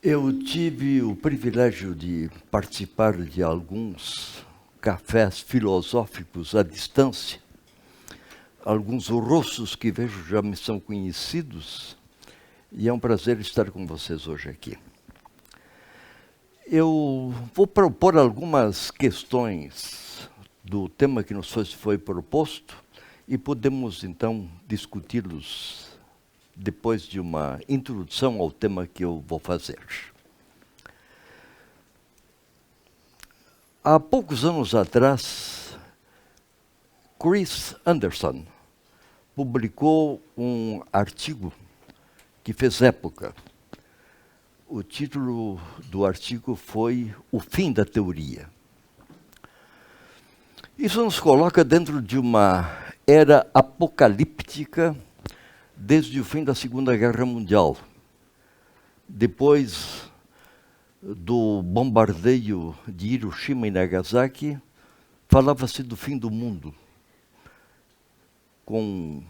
Eu tive o privilégio de participar de alguns cafés filosóficos à distância. Alguns rostos que vejo já me são conhecidos e é um prazer estar com vocês hoje aqui. Eu vou propor algumas questões do tema que nos foi proposto e podemos então discuti-los depois de uma introdução ao tema que eu vou fazer. Há poucos anos atrás, Chris Anderson publicou um artigo que fez época. O título do artigo foi O Fim da Teoria. Isso nos coloca dentro de uma era apocalíptica desde o fim da Segunda Guerra Mundial. Depois do bombardeio de Hiroshima e Nagasaki, falava-se do fim do mundo, com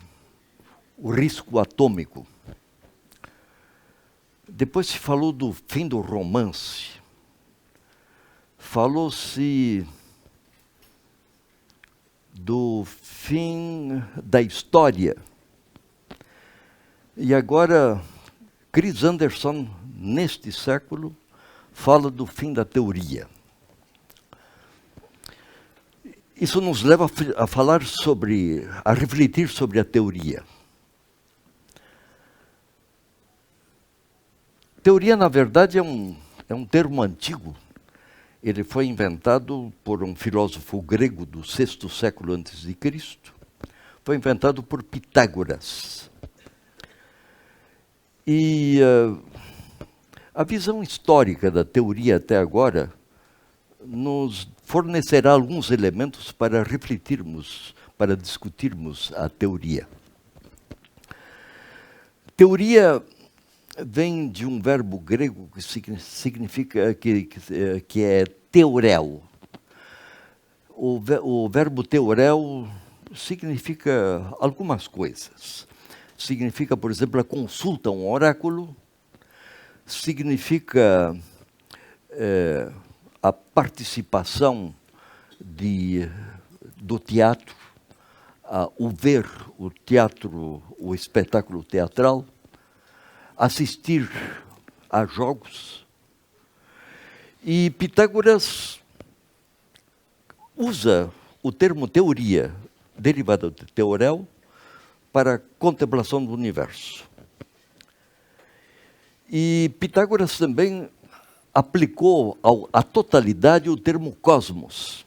o risco atômico. Depois se falou do fim do romance. Falou-se do fim da história. E agora, Chris Anderson, neste século, fala do fim da teoria. Isso nos leva a falar a refletir sobre a teoria. Teoria, na verdade, é um termo antigo. Ele foi inventado por um filósofo grego do sexto século antes de Cristo. Foi inventado por Pitágoras. E a visão histórica da teoria até agora nos fornecerá alguns elementos para refletirmos, para discutirmos a teoria. Teoria vem de um verbo grego que significa que é teorel. O verbo teorel significa algumas coisas. Significa, por exemplo, a consulta a um oráculo, significa a participação do teatro, o ver o teatro, o espetáculo teatral, assistir a jogos. E Pitágoras usa o termo teoria, derivado de teorel, para a contemplação do universo. E Pitágoras também aplicou à totalidade o termo cosmos.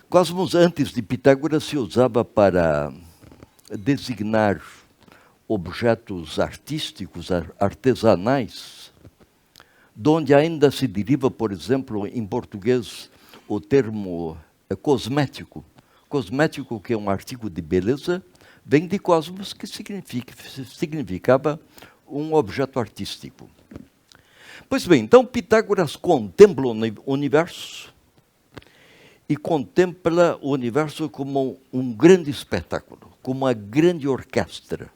Cosmos, antes de Pitágoras, se usava para designar objetos artísticos, artesanais, de onde ainda se deriva, por exemplo, em português, o termo cosmético. Cosmético, que é um artigo de beleza, vem de cosmos, que significava um objeto artístico. Pois bem, então Pitágoras contempla o universo e contempla o universo como um grande espetáculo, como uma grande orquestra.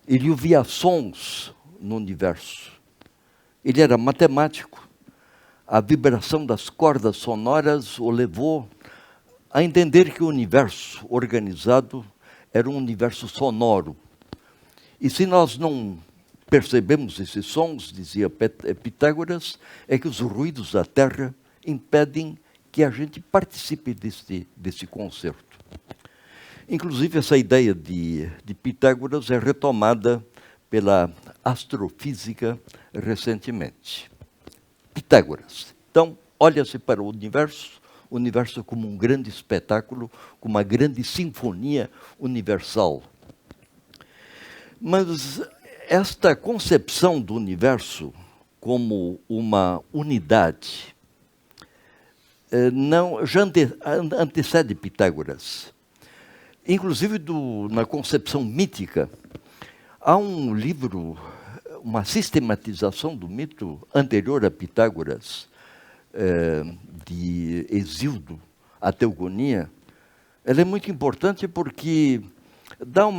Ele ouvia sons no universo. Ele era matemático. A vibração das cordas sonoras o levou a entender que o universo organizado era um universo sonoro. E se nós não percebemos esses sons, dizia Pitágoras, é que os ruídos da Terra impedem que a gente participe desse concerto. Inclusive, essa ideia de Pitágoras é retomada pela astrofísica recentemente. Pitágoras. Então, olha-se para o universo como um grande espetáculo, como uma grande sinfonia universal. Mas esta concepção do universo como uma unidade já antecede Pitágoras. Inclusive, na concepção mítica, há um livro, uma sistematização do mito anterior a Pitágoras, de Hesíodo, a Teogonia. Ela é muito importante porque dá um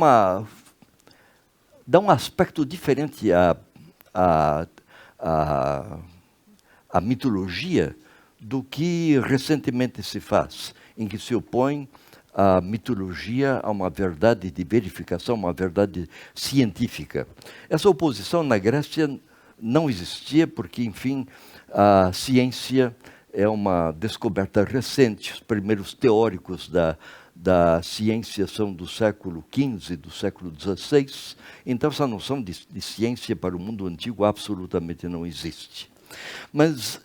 aspecto diferente a, a, a mitologia do que recentemente se faz, em que se opõe a mitologia a uma verdade de verificação, uma verdade científica. Essa oposição na Grécia não existia porque, enfim, a ciência é uma descoberta recente. Os primeiros teóricos da ciência são do século XV, do século XVI. Então, essa noção de ciência para o mundo antigo absolutamente não existe. Mas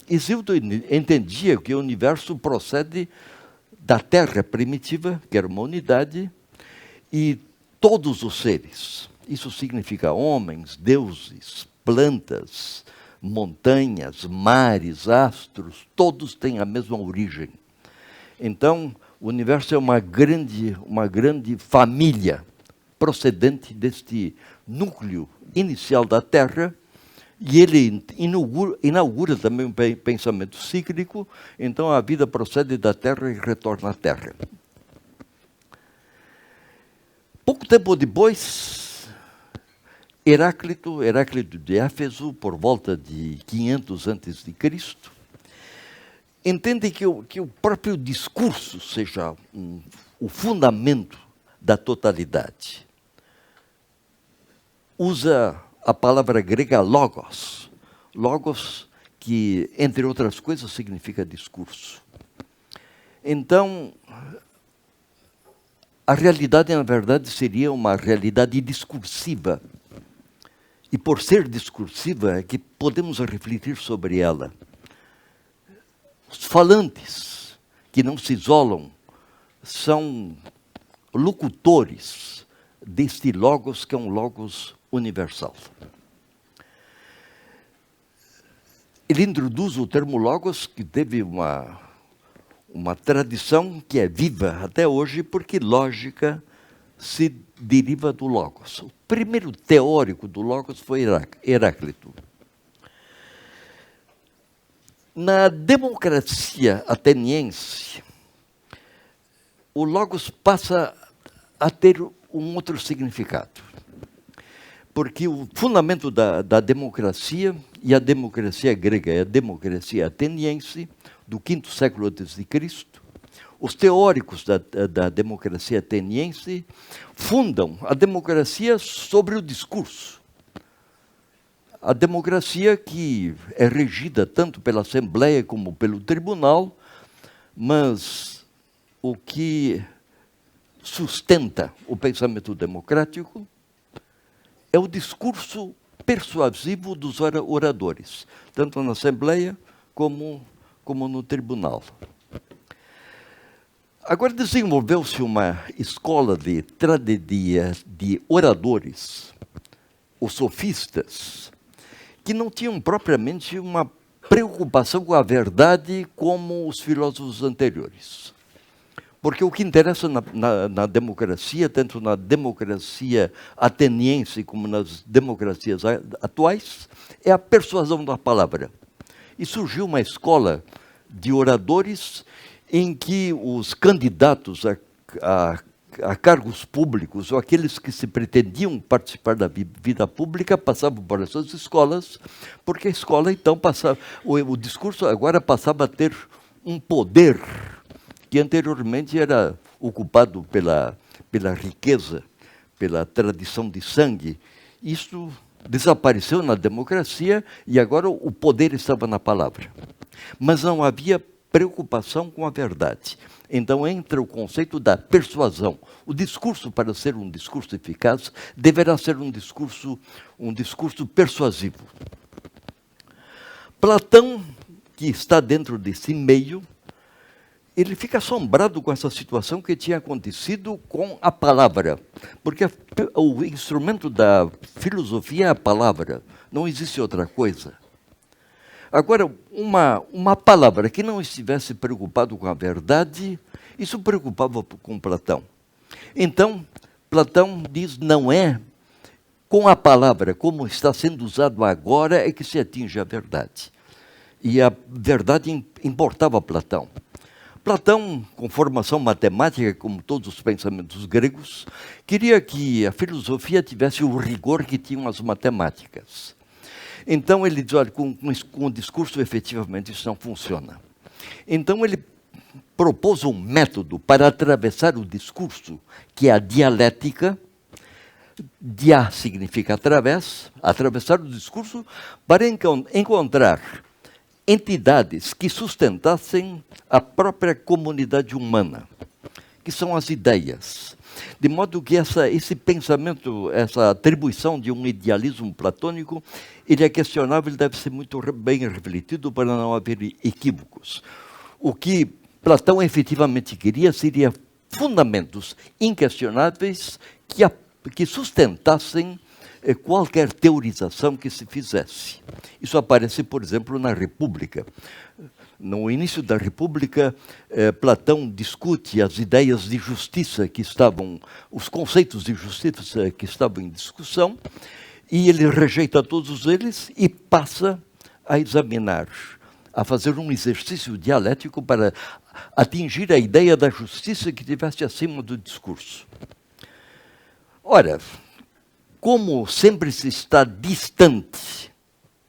Hesíodo entendia que o universo procede da Terra primitiva, que era uma unidade, e todos os seres. Isso significa homens, deuses, plantas, montanhas, mares, astros, todos têm a mesma origem. Então, o universo é uma grande família procedente deste núcleo inicial da Terra, e ele inaugura também um pensamento cíclico. Então a vida procede da Terra e retorna à Terra. Pouco tempo depois, Heráclito de Éfeso, por volta de 500 a.C., entende que o próprio discurso seja o fundamento da totalidade. Usa a palavra grega logos. Logos que, entre outras coisas, significa discurso. Então, a realidade, na verdade, seria uma realidade discursiva. E por ser discursiva é que podemos refletir sobre ela. Os falantes, que não se isolam, são locutores deste logos, que é um logos universal. Ele introduz o termo logos, que teve uma tradição que é viva até hoje, porque lógica se deriva do logos. O primeiro teórico do logos foi Heráclito. Na democracia ateniense, o logos passa a ter um outro significado. Porque o fundamento da democracia, e a democracia grega é a democracia ateniense, do V século a.C., os teóricos da democracia ateniense fundam a democracia sobre o discurso. A democracia que é regida tanto pela Assembleia como pelo Tribunal, mas o que sustenta o pensamento democrático é o discurso persuasivo dos oradores, tanto na Assembleia como no Tribunal. Agora desenvolveu-se uma escola de oradores, os sofistas, que não tinham propriamente uma preocupação com a verdade como os filósofos anteriores. Porque o que interessa na democracia, tanto na democracia ateniense como nas democracias atuais, é a persuasão da palavra. E surgiu uma escola de oradores em que os candidatos a cargos públicos, ou aqueles que se pretendiam participar da vida pública, passavam por essas escolas, porque a escola, então, o discurso agora passava a ter um poder que anteriormente era ocupado pela riqueza, pela tradição de sangue. Isso desapareceu na democracia e agora o poder estava na palavra. Mas não havia preocupação com a verdade. Então entra o conceito da persuasão. O discurso, para ser um discurso eficaz, deverá ser um discurso persuasivo. Platão, que está dentro desse meio, ele fica assombrado com essa situação que tinha acontecido com a palavra. Porque o instrumento da filosofia é a palavra, não existe outra coisa. Agora, uma palavra que não estivesse preocupado com a verdade, isso preocupava com Platão. Então, Platão diz, não é com a palavra, como está sendo usado agora, é que se atinge a verdade. E a verdade importava a Platão. Platão, com formação matemática, como todos os pensamentos gregos, queria que a filosofia tivesse o rigor que tinham as matemáticas. Então ele diz, olha, com o discurso efetivamente isso não funciona. Então ele propôs um método para atravessar o discurso, que é a dialética. Dia significa atravessar o discurso para encontrar entidades que sustentassem a própria comunidade humana, que são as ideias. De modo que esse pensamento, essa atribuição de um idealismo platônico, ele é questionável, ele deve ser muito bem refletido para não haver equívocos. O que Platão efetivamente queria seria fundamentos inquestionáveis que sustentassem qualquer teorização que se fizesse. Isso aparece, por exemplo, na República. No início da República, Platão discute as ideias de justiça os conceitos de justiça que estavam em discussão, e ele rejeita todos eles e passa a examinar, a fazer um exercício dialético para atingir a ideia da justiça que estivesse acima do discurso. Ora, como sempre se está distante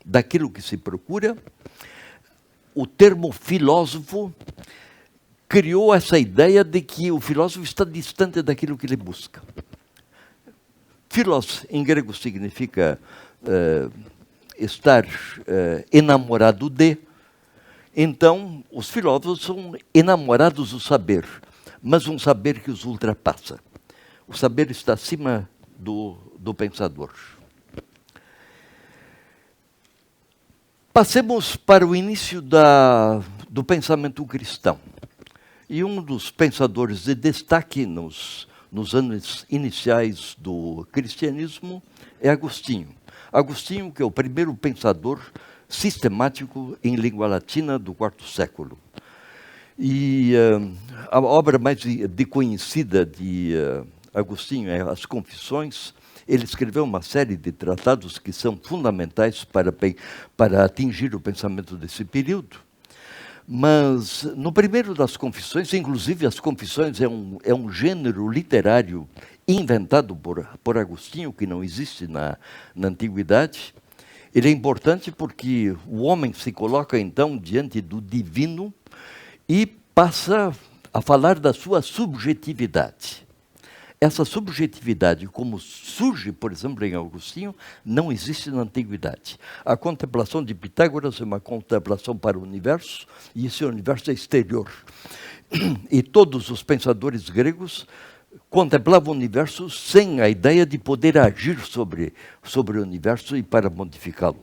daquilo que se procura, o termo filósofo criou essa ideia de que o filósofo está distante daquilo que ele busca. Philos, em grego, significa estar enamorado de. Então, os filósofos são enamorados do saber, mas um saber que os ultrapassa. O saber está acima do pensador. Passemos para o início do pensamento cristão. E um dos pensadores de destaque nos anos iniciais do cristianismo é Agostinho. Agostinho, que é o primeiro pensador sistemático em língua latina do quarto século. E a obra mais conhecida de Agostinho é As Confissões. Ele escreveu uma série de tratados que são fundamentais para atingir o pensamento desse período. Mas, no primeiro das Confissões, inclusive as Confissões é um gênero literário inventado por Agostinho, que não existe na Antiguidade. Ele é importante porque o homem se coloca, então, diante do divino e passa a falar da sua subjetividade. Essa subjetividade, como surge, por exemplo, em Agostinho, não existe na Antiguidade. A contemplação de Pitágoras é uma contemplação para o universo, e esse universo é exterior. E todos os pensadores gregos contemplavam o universo sem a ideia de poder agir sobre o universo e para modificá-lo.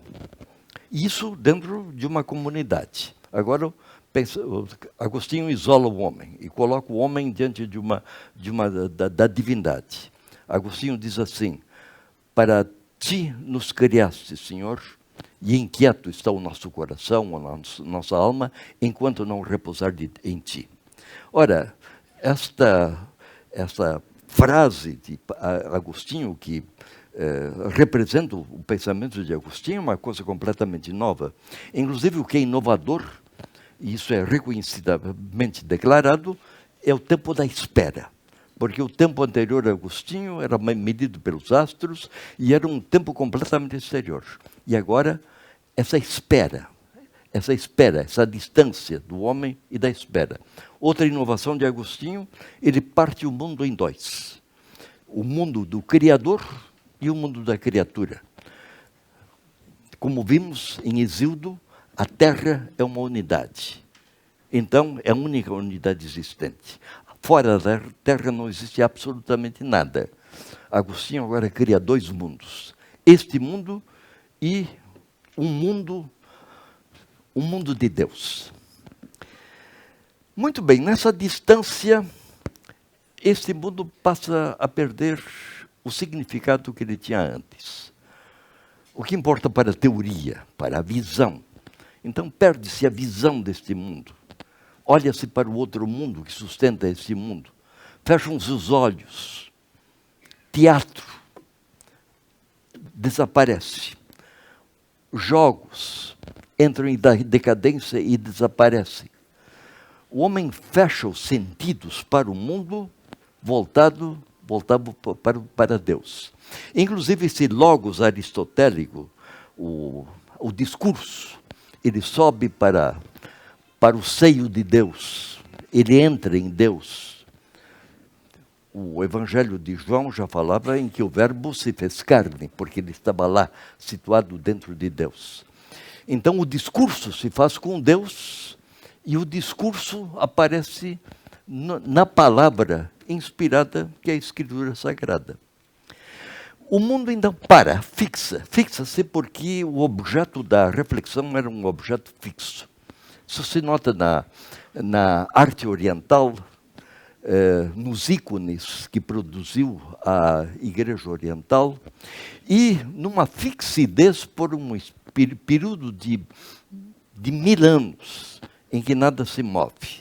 Isso dentro de uma comunidade. Agora, Agostinho isola o homem e coloca o homem diante da divindade. Agostinho diz assim: para ti nos criaste, Senhor, e inquieto está o nosso coração, a nossa alma, enquanto não repousar em ti. Ora, esta frase de Agostinho, que representa o pensamento de Agostinho, é uma coisa completamente nova. Inclusive, o que é inovador, e isso é reconhecidamente declarado, é o tempo da espera. Porque o tempo anterior a Agostinho era medido pelos astros e era um tempo completamente exterior. E agora, essa distância do homem e da espera. Outra inovação de Agostinho, ele parte o mundo em dois. O mundo do Criador e o mundo da criatura. Como vimos em Hesíodo, a Terra é uma unidade. Então, é a única unidade existente. Fora da Terra não existe absolutamente nada. Agostinho agora cria dois mundos. Este mundo e um mundo de Deus. Muito bem, nessa distância, este mundo passa a perder o significado que ele tinha antes. O que importa para a teoria, para a visão. Então perde-se a visão deste mundo. Olha-se para o outro mundo que sustenta este mundo. Fecham-se os olhos. Teatro desaparece. Jogos entram em decadência e desaparecem. O homem fecha os sentidos para o mundo voltado para Deus. Inclusive, esse logos aristotélico, o discurso, ele sobe para o seio de Deus, ele entra em Deus. O Evangelho de João já falava em que o Verbo se fez carne, porque ele estava lá, situado dentro de Deus. Então o discurso se faz com Deus, e o discurso aparece na palavra inspirada, que é a Escritura Sagrada. O mundo então fixa-se porque o objeto da reflexão era um objeto fixo. Isso se nota na arte oriental, nos ícones que produziu a Igreja Oriental, e numa fixidez por um período de 1000 anos, em que nada se move,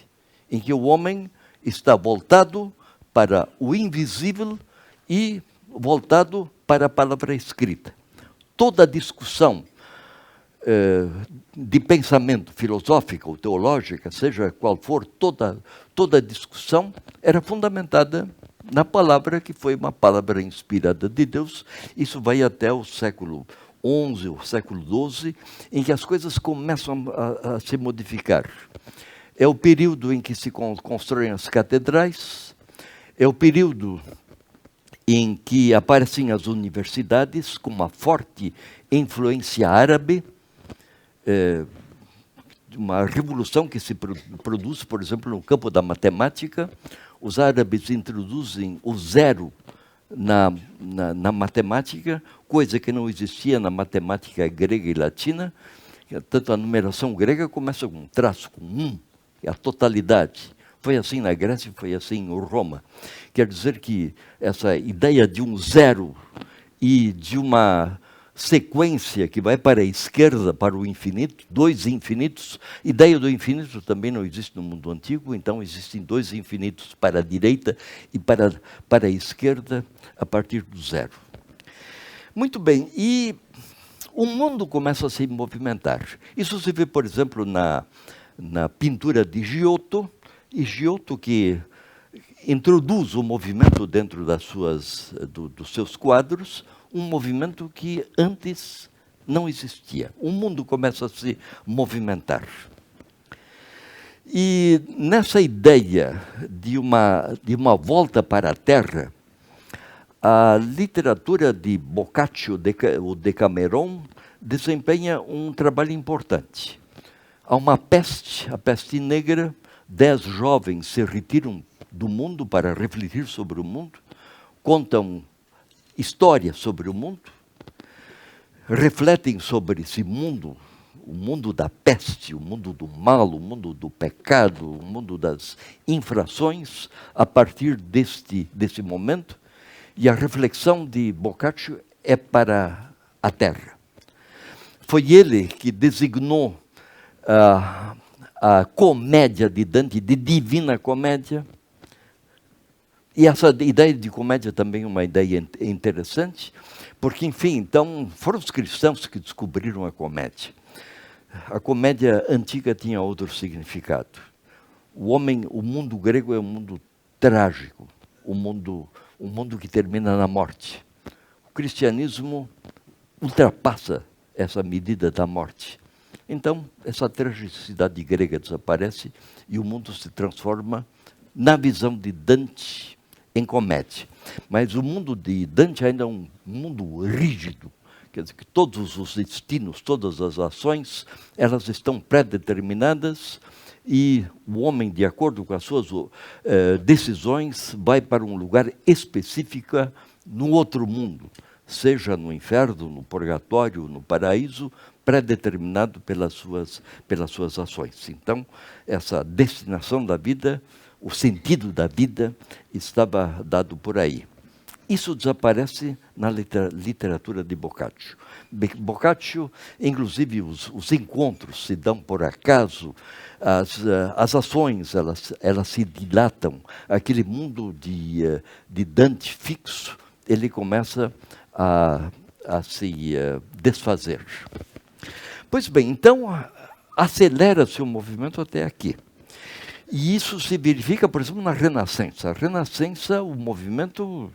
em que o homem está voltado para o invisível e voltado para a palavra escrita. Toda discussão de pensamento filosófica ou teológica, seja qual for, toda discussão era fundamentada na palavra, que foi uma palavra inspirada de Deus. Isso vai até o século XI, o século XII, em que as coisas começam a se modificar. É o período em que se constroem as catedrais, é o período em que aparecem as universidades com uma forte influência árabe, uma revolução que se produz, por exemplo, no campo da matemática. Os árabes introduzem o zero na matemática, coisa que não existia na matemática grega e latina. Tanto a numeração grega começa com um traço, com a totalidade. Foi assim na Grécia, foi assim em Roma. Quer dizer que essa ideia de um zero e de uma sequência que vai para a esquerda, para o infinito, dois infinitos. Ideia do infinito também não existe no mundo antigo, então existem dois infinitos para a direita e para a esquerda, a partir do zero. Muito bem, e o mundo começa a se movimentar. Isso se vê, por exemplo, na pintura de Giotto, e Giotto que introduz o movimento dentro dos seus quadros, um movimento que antes não existia. O mundo começa a se movimentar. E nessa ideia de uma volta para a Terra, a literatura de Boccaccio, o Decameron, desempenha um trabalho importante. Há uma peste, a peste negra. 10 jovens se retiram do mundo para refletir sobre o mundo, contam histórias sobre o mundo, refletem sobre esse mundo, o mundo da peste, o mundo do mal, o mundo do pecado, o mundo das infrações, a partir desse momento. E a reflexão de Boccaccio é para a Terra. Foi ele que designou a comédia de Dante, de Divina Comédia. E essa ideia de comédia também é uma ideia interessante, porque, enfim, então, foram os cristãos que descobriram a comédia. A comédia antiga tinha outro significado. O mundo grego é um mundo trágico, um mundo que termina na morte. O cristianismo ultrapassa essa medida da morte. Então, essa tragicidade grega desaparece e o mundo se transforma, na visão de Dante, em comédia. Mas o mundo de Dante ainda é um mundo rígido, quer dizer que todos os destinos, todas as ações, elas estão pré-determinadas e o homem, de acordo com as suas decisões, vai para um lugar específico no outro mundo, seja no inferno, no purgatório, no paraíso, pré-determinado pelas suas ações. Então, essa destinação da vida, o sentido da vida, estava dado por aí. Isso desaparece na literatura de Boccaccio. Boccaccio, inclusive, os encontros se dão por acaso, as ações elas se dilatam, aquele mundo de Dante fixo, ele começa a se desfazer. Pois bem, então, acelera-se o movimento até aqui. E isso se verifica, por exemplo, na Renascença. A Renascença, o movimento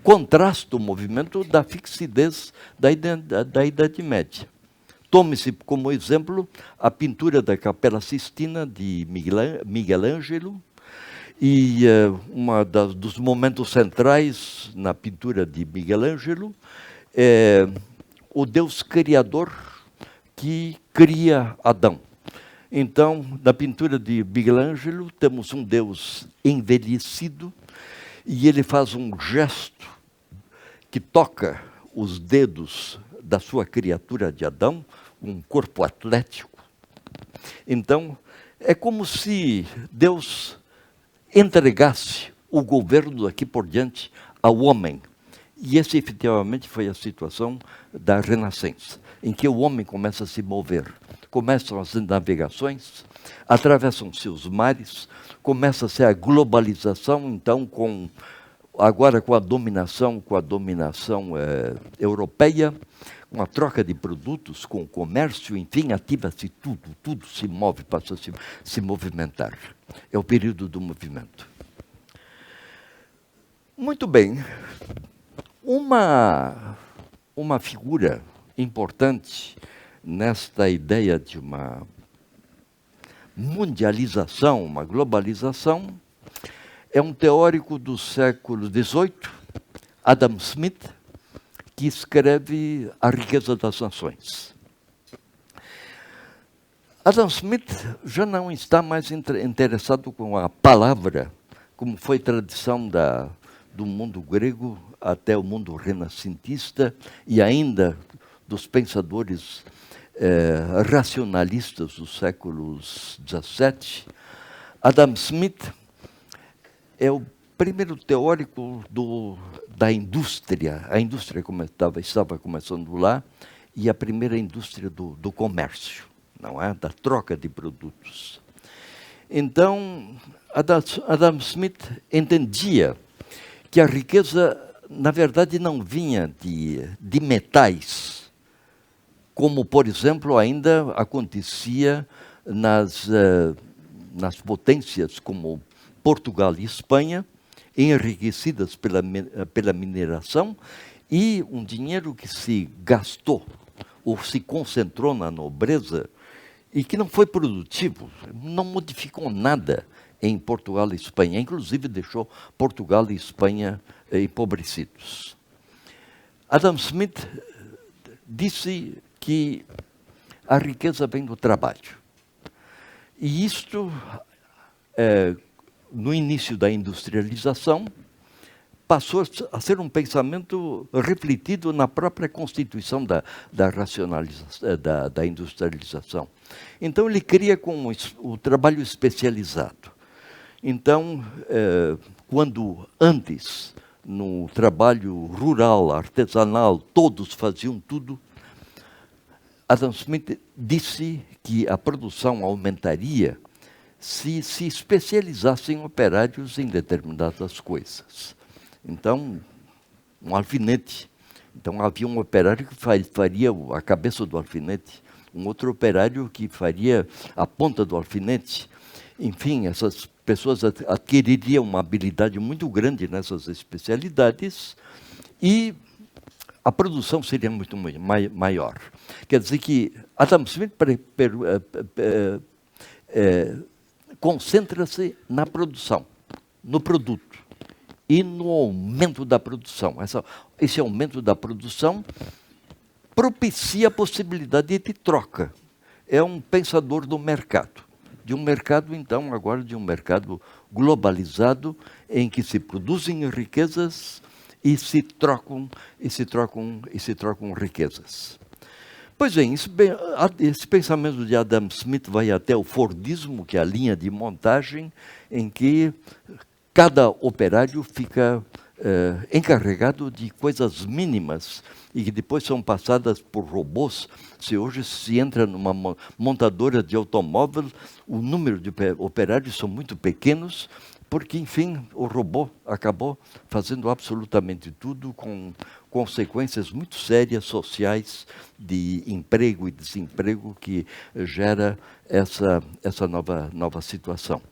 contrasta o movimento da fixidez da Idade Média. Tome-se como exemplo a pintura da Capela Sistina de Miguel Ângelo, e dos momentos centrais na pintura de Miguel Ângelo é o Deus Criador que cria Adão. Então, na pintura de Miguel Ângelo, temos um Deus envelhecido e ele faz um gesto que toca os dedos da sua criatura de Adão, um corpo atlético. Então, é como se Deus entregasse o governo daqui por diante ao homem. E essa efetivamente foi a situação da Renascença, em que o homem começa a se mover. Começam as navegações, atravessam-se os mares, começa-se a globalização, então, agora com a dominação europeia, com a troca de produtos, com o comércio, enfim, ativa-se tudo se move, passa a se movimentar. É o período do movimento. Muito bem. Uma figura importante nesta ideia de uma mundialização, uma globalização, é um teórico do século XVIII, Adam Smith, que escreve A Riqueza das Nações. Adam Smith já não está mais interessado com a palavra, como foi tradição do mundo grego até o mundo renascentista e ainda dos pensadores racionalistas dos séculos XVII. Adam Smith é o primeiro teórico da indústria. A indústria estava começando lá, e a primeira indústria do comércio, não é? Da troca de produtos. Então, Adam Smith entendia que a riqueza, na verdade, não vinha de metais, como, por exemplo, ainda acontecia nas potências como Portugal e Espanha, enriquecidas pela mineração, e um dinheiro que se gastou ou se concentrou na nobreza e que não foi produtivo, não modificou nada em Portugal e Espanha, inclusive deixou Portugal e Espanha empobrecidos. Adam Smith disse que a riqueza vem do trabalho. E isto, no início da industrialização, passou a ser um pensamento refletido na própria constituição da industrialização. Então, ele cria com o trabalho especializado. Então, quando antes, no trabalho rural, artesanal, todos faziam tudo, Adam Smith disse que a produção aumentaria se especializassem operários em determinadas coisas. Então, um alfinete. Então, havia um operário que faria a cabeça do alfinete, um outro operário que faria a ponta do alfinete. Enfim, essas pessoas adquiririam uma habilidade muito grande nessas especialidades e a produção seria muito maior. Quer dizer que Adam Smith concentra-se na produção, no produto e no aumento da produção. Esse aumento da produção propicia a possibilidade de troca. É um pensador do mercado. De um mercado, então, agora de um mercado globalizado, em que se produzem riquezas e se trocam riquezas. Pois bem, esse pensamento de Adam Smith vai até o Fordismo, que é a linha de montagem, em que cada operário fica encarregado de coisas mínimas e que depois são passadas por robôs. Se hoje se entra numa montadora de automóvel, o número de operários são muito pequenos, porque, enfim, o robô acabou fazendo absolutamente tudo, com consequências muito sérias sociais de emprego e desemprego que gera essa nova situação.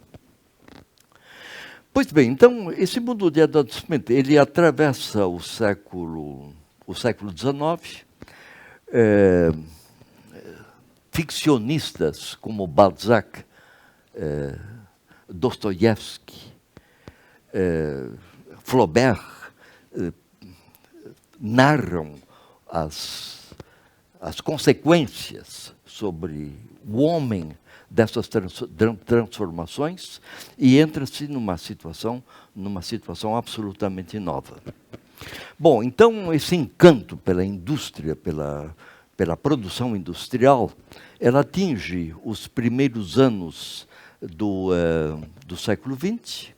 Pois bem, então, esse mundo de adoecimento, ele atravessa o século XIX. Ficcionistas como Balzac, Dostoiévski, Flaubert, narram as consequências sobre o homem dessas transformações, e entra-se numa situação absolutamente nova. Bom, então esse encanto pela indústria, pela produção industrial, ela atinge os primeiros anos do século XX.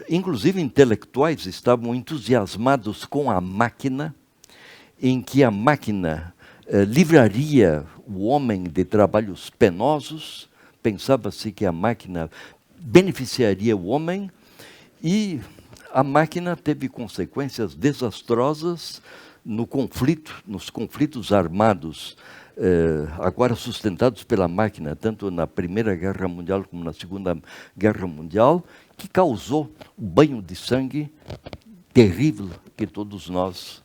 Inclusive, intelectuais estavam entusiasmados com a máquina, em que a máquina livraria o homem de trabalhos penosos. Pensava-se que a máquina beneficiaria o homem, e a máquina teve consequências desastrosas nos conflitos armados, agora sustentados pela máquina, tanto na Primeira Guerra Mundial como na Segunda Guerra Mundial, que causou um banho de sangue terrível que todos nós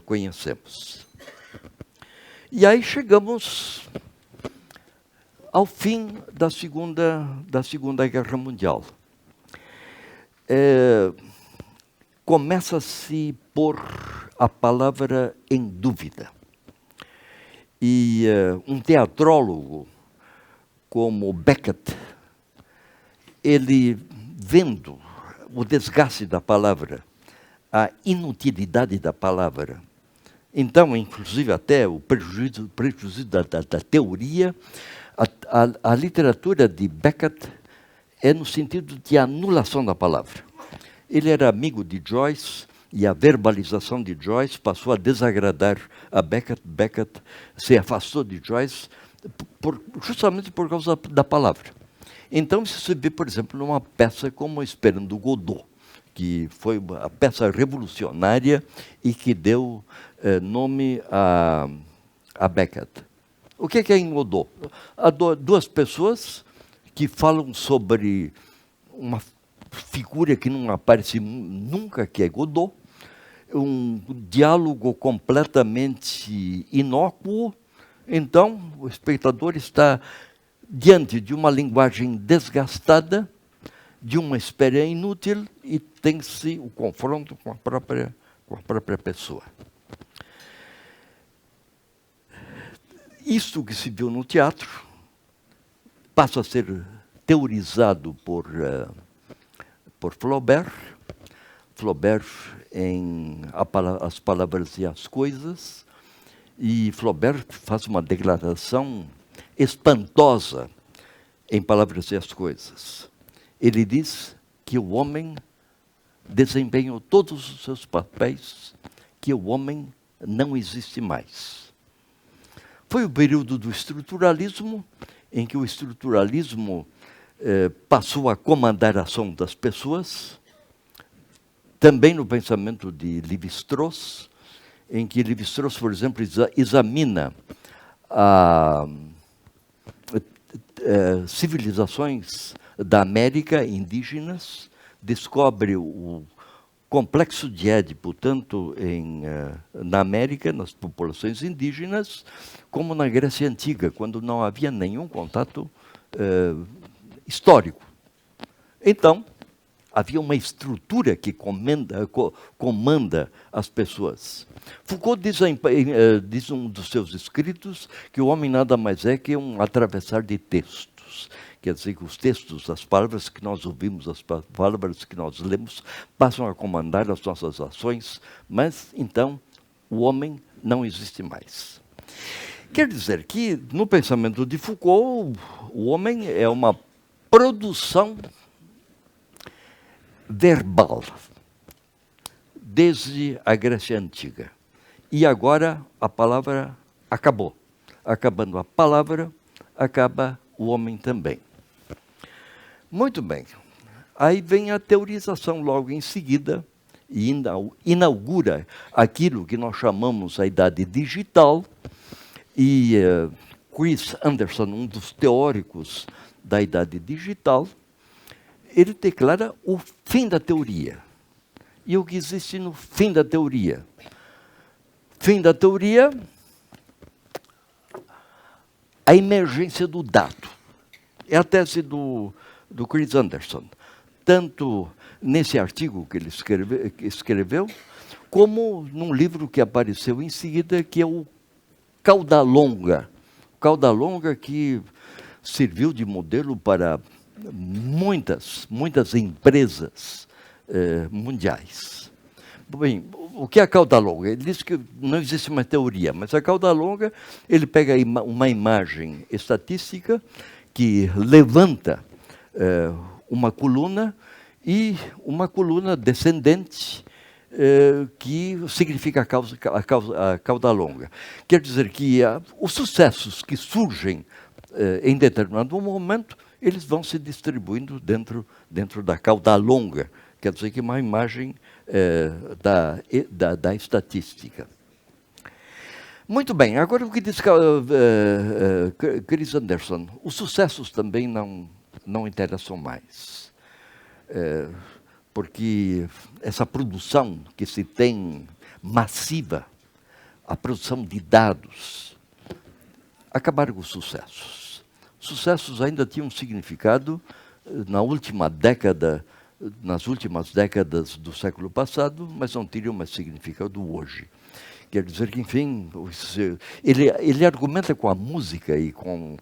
conhecemos. E aí chegamos ao fim da Segunda Guerra Mundial. Começa-se por a palavra em dúvida. E um teatrólogo como Beckett, ele, vendo o desgaste da palavra, a inutilidade da palavra, então, inclusive até o prejuízo da teoria, a literatura de Beckett é no sentido de anulação da palavra. Ele era amigo de Joyce, e a verbalização de Joyce passou a desagradar a Beckett. Beckett se afastou de Joyce justamente por causa da palavra. Então, se vê, por exemplo, numa peça como Esperando Godot, que foi a peça revolucionária e que deu nome a Beckett. O que é em Godot? Há duas pessoas que falam sobre uma figura que não aparece nunca, que é Godot, um diálogo completamente inócuo. Então, o espectador está diante de uma linguagem desgastada, de uma espera inútil, e tem-se o confronto com a própria pessoa. Isto que se viu no teatro passa a ser teorizado por Flaubert. Flaubert em As Palavras e as Coisas, e Flaubert faz uma declaração espantosa em Palavras e as Coisas. Ele diz que o homem desempenhou todos os seus papéis, que o homem não existe mais. Foi o período do estruturalismo, em que o estruturalismo passou a comandar a ação das pessoas, também no pensamento de Lévi-Strauss, em que Lévi-Strauss, por exemplo, examina civilizações da América indígenas, descobre o complexo de Édipo, tanto na América, nas populações indígenas, como na Grécia Antiga, quando não havia nenhum contato histórico. Então, havia uma estrutura que comanda as pessoas. Foucault diz um dos seus escritos que o homem nada mais é que um atravessar de textos. Quer dizer que os textos, as palavras que nós ouvimos, as palavras que nós lemos, passam a comandar as nossas ações, mas então o homem não existe mais. Quer dizer que, no pensamento de Foucault, o homem é uma produção verbal, desde a Grécia Antiga. E agora a palavra acabou. Acabando a palavra, acaba o homem também. Muito bem. Aí vem a teorização logo em seguida, e inaugura aquilo que nós chamamos a idade digital, e Chris Anderson, um dos teóricos da idade digital, ele declara o fim da teoria. E o que existe no fim da teoria? Fim da teoria, a emergência do dado. É a tese do Chris Anderson. Tanto nesse artigo que ele escreveu, como num livro que apareceu em seguida, que é o Cauda Longa. Cauda Longa que serviu de modelo para muitas empresas mundiais. Bem, o que é a cauda longa? Ele diz que não existe uma teoria, mas a cauda longa, ele pega uma imagem estatística que levanta uma coluna e uma coluna descendente, que significa a cauda longa. Quer dizer que os sucessos que surgem em determinado momento, eles vão se distribuindo dentro da cauda longa. Quer dizer que é uma imagem da estatística. Muito bem, agora o que diz Chris Anderson, os sucessos também não interessam mais. Porque essa produção que se tem massiva, a produção de dados, acabaram com os sucessos. Sucessos ainda tinham um significado nas últimas décadas do século passado, mas não teriam mais significado hoje. Quer dizer que, enfim, ele argumenta com a música e com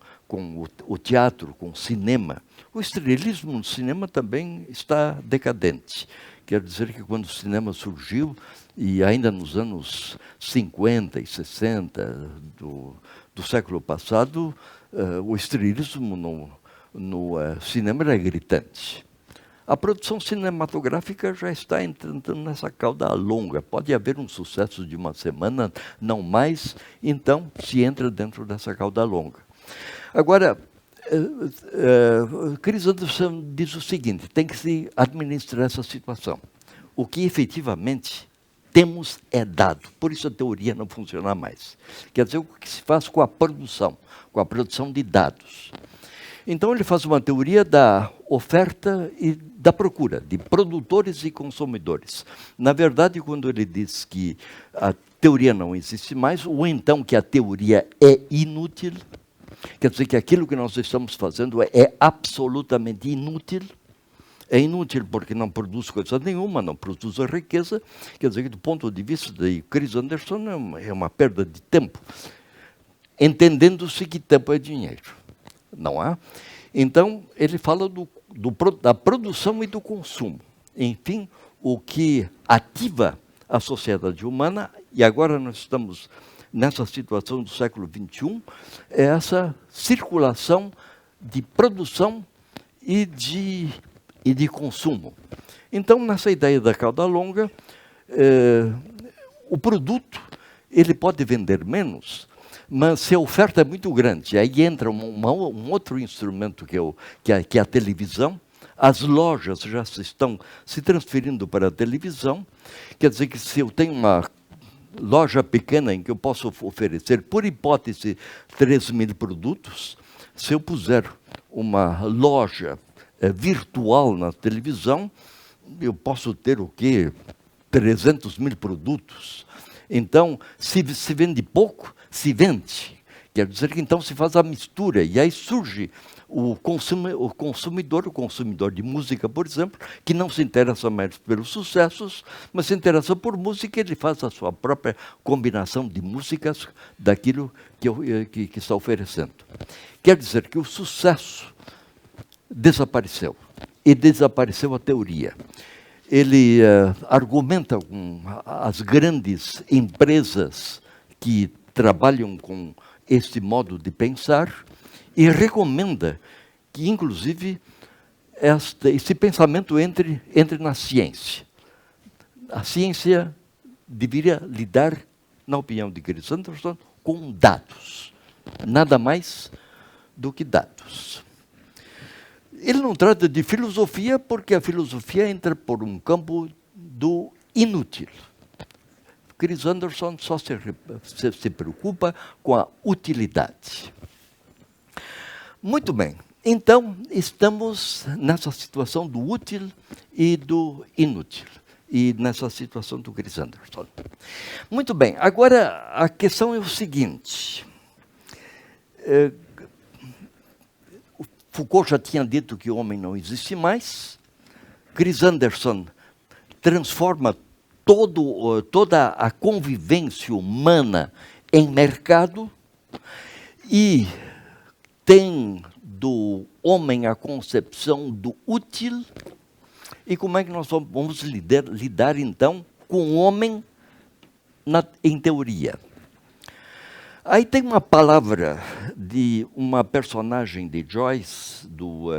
o teatro, com o cinema. O estrelismo no cinema também está decadente. Quer dizer que quando o cinema surgiu, e ainda nos anos 50 e 60 do século passado, o estrelismo no cinema era gritante. A produção cinematográfica já está entrando nessa cauda longa. Pode haver um sucesso de uma semana, não mais, então se entra dentro dessa cauda longa. Agora, Chris Anderson diz o seguinte, tem que se administrar essa situação. O que efetivamente temos é dado, por isso a teoria não funciona mais. Quer dizer, o que se faz com a produção de dados. Então ele faz uma teoria da oferta e da procura, de produtores e consumidores. Na verdade, quando ele diz que a teoria não existe mais, ou então que a teoria é inútil, quer dizer que aquilo que nós estamos fazendo é absolutamente inútil. É inútil porque não produz coisa nenhuma, não produz riqueza. Quer dizer que do ponto de vista de Chris Anderson é uma perda de tempo. Entendendo-se que tempo é dinheiro. Não é? Então, ele fala da produção e do consumo. Enfim, o que ativa a sociedade humana, e agora nós estamos nessa situação do século XXI, é essa circulação de produção e de consumo. Então, nessa ideia da cauda longa, o produto ele pode vender menos, mas se a oferta é muito grande, aí entra um outro instrumento que é a televisão. As lojas já estão se transferindo para a televisão. Quer dizer que se eu tenho uma loja pequena em que eu posso oferecer, por hipótese, 3.000 produtos, se eu puser uma loja virtual na televisão, eu posso ter o quê? 300.000 produtos. Então, se vende pouco, se vende. Quer dizer que então se faz a mistura, e aí surge o consumidor de música, por exemplo, que não se interessa mais pelos sucessos, mas se interessa por música, ele faz a sua própria combinação de músicas daquilo que está oferecendo. Quer dizer que o sucesso desapareceu, e desapareceu a teoria. Ele argumenta com as grandes empresas que trabalham com este modo de pensar e recomenda que, inclusive, esse pensamento entre na ciência. A ciência deveria lidar, na opinião de Chris Anderson, com dados. Nada mais do que dados. ele não trata de filosofia porque a filosofia entra por um campo do inútil. Chris Anderson só se preocupa com a utilidade. Muito bem. Então, estamos nessa situação do útil e do inútil. E nessa situação do Chris Anderson. Muito bem. Agora, a questão é o seguinte. Foucault já tinha dito que o homem não existe mais. Chris Anderson transforma toda a convivência humana em mercado e tem do homem a concepção do útil. E como é que nós vamos lidar então, com o homem em teoria? Aí tem uma palavra de uma personagem de Joyce, do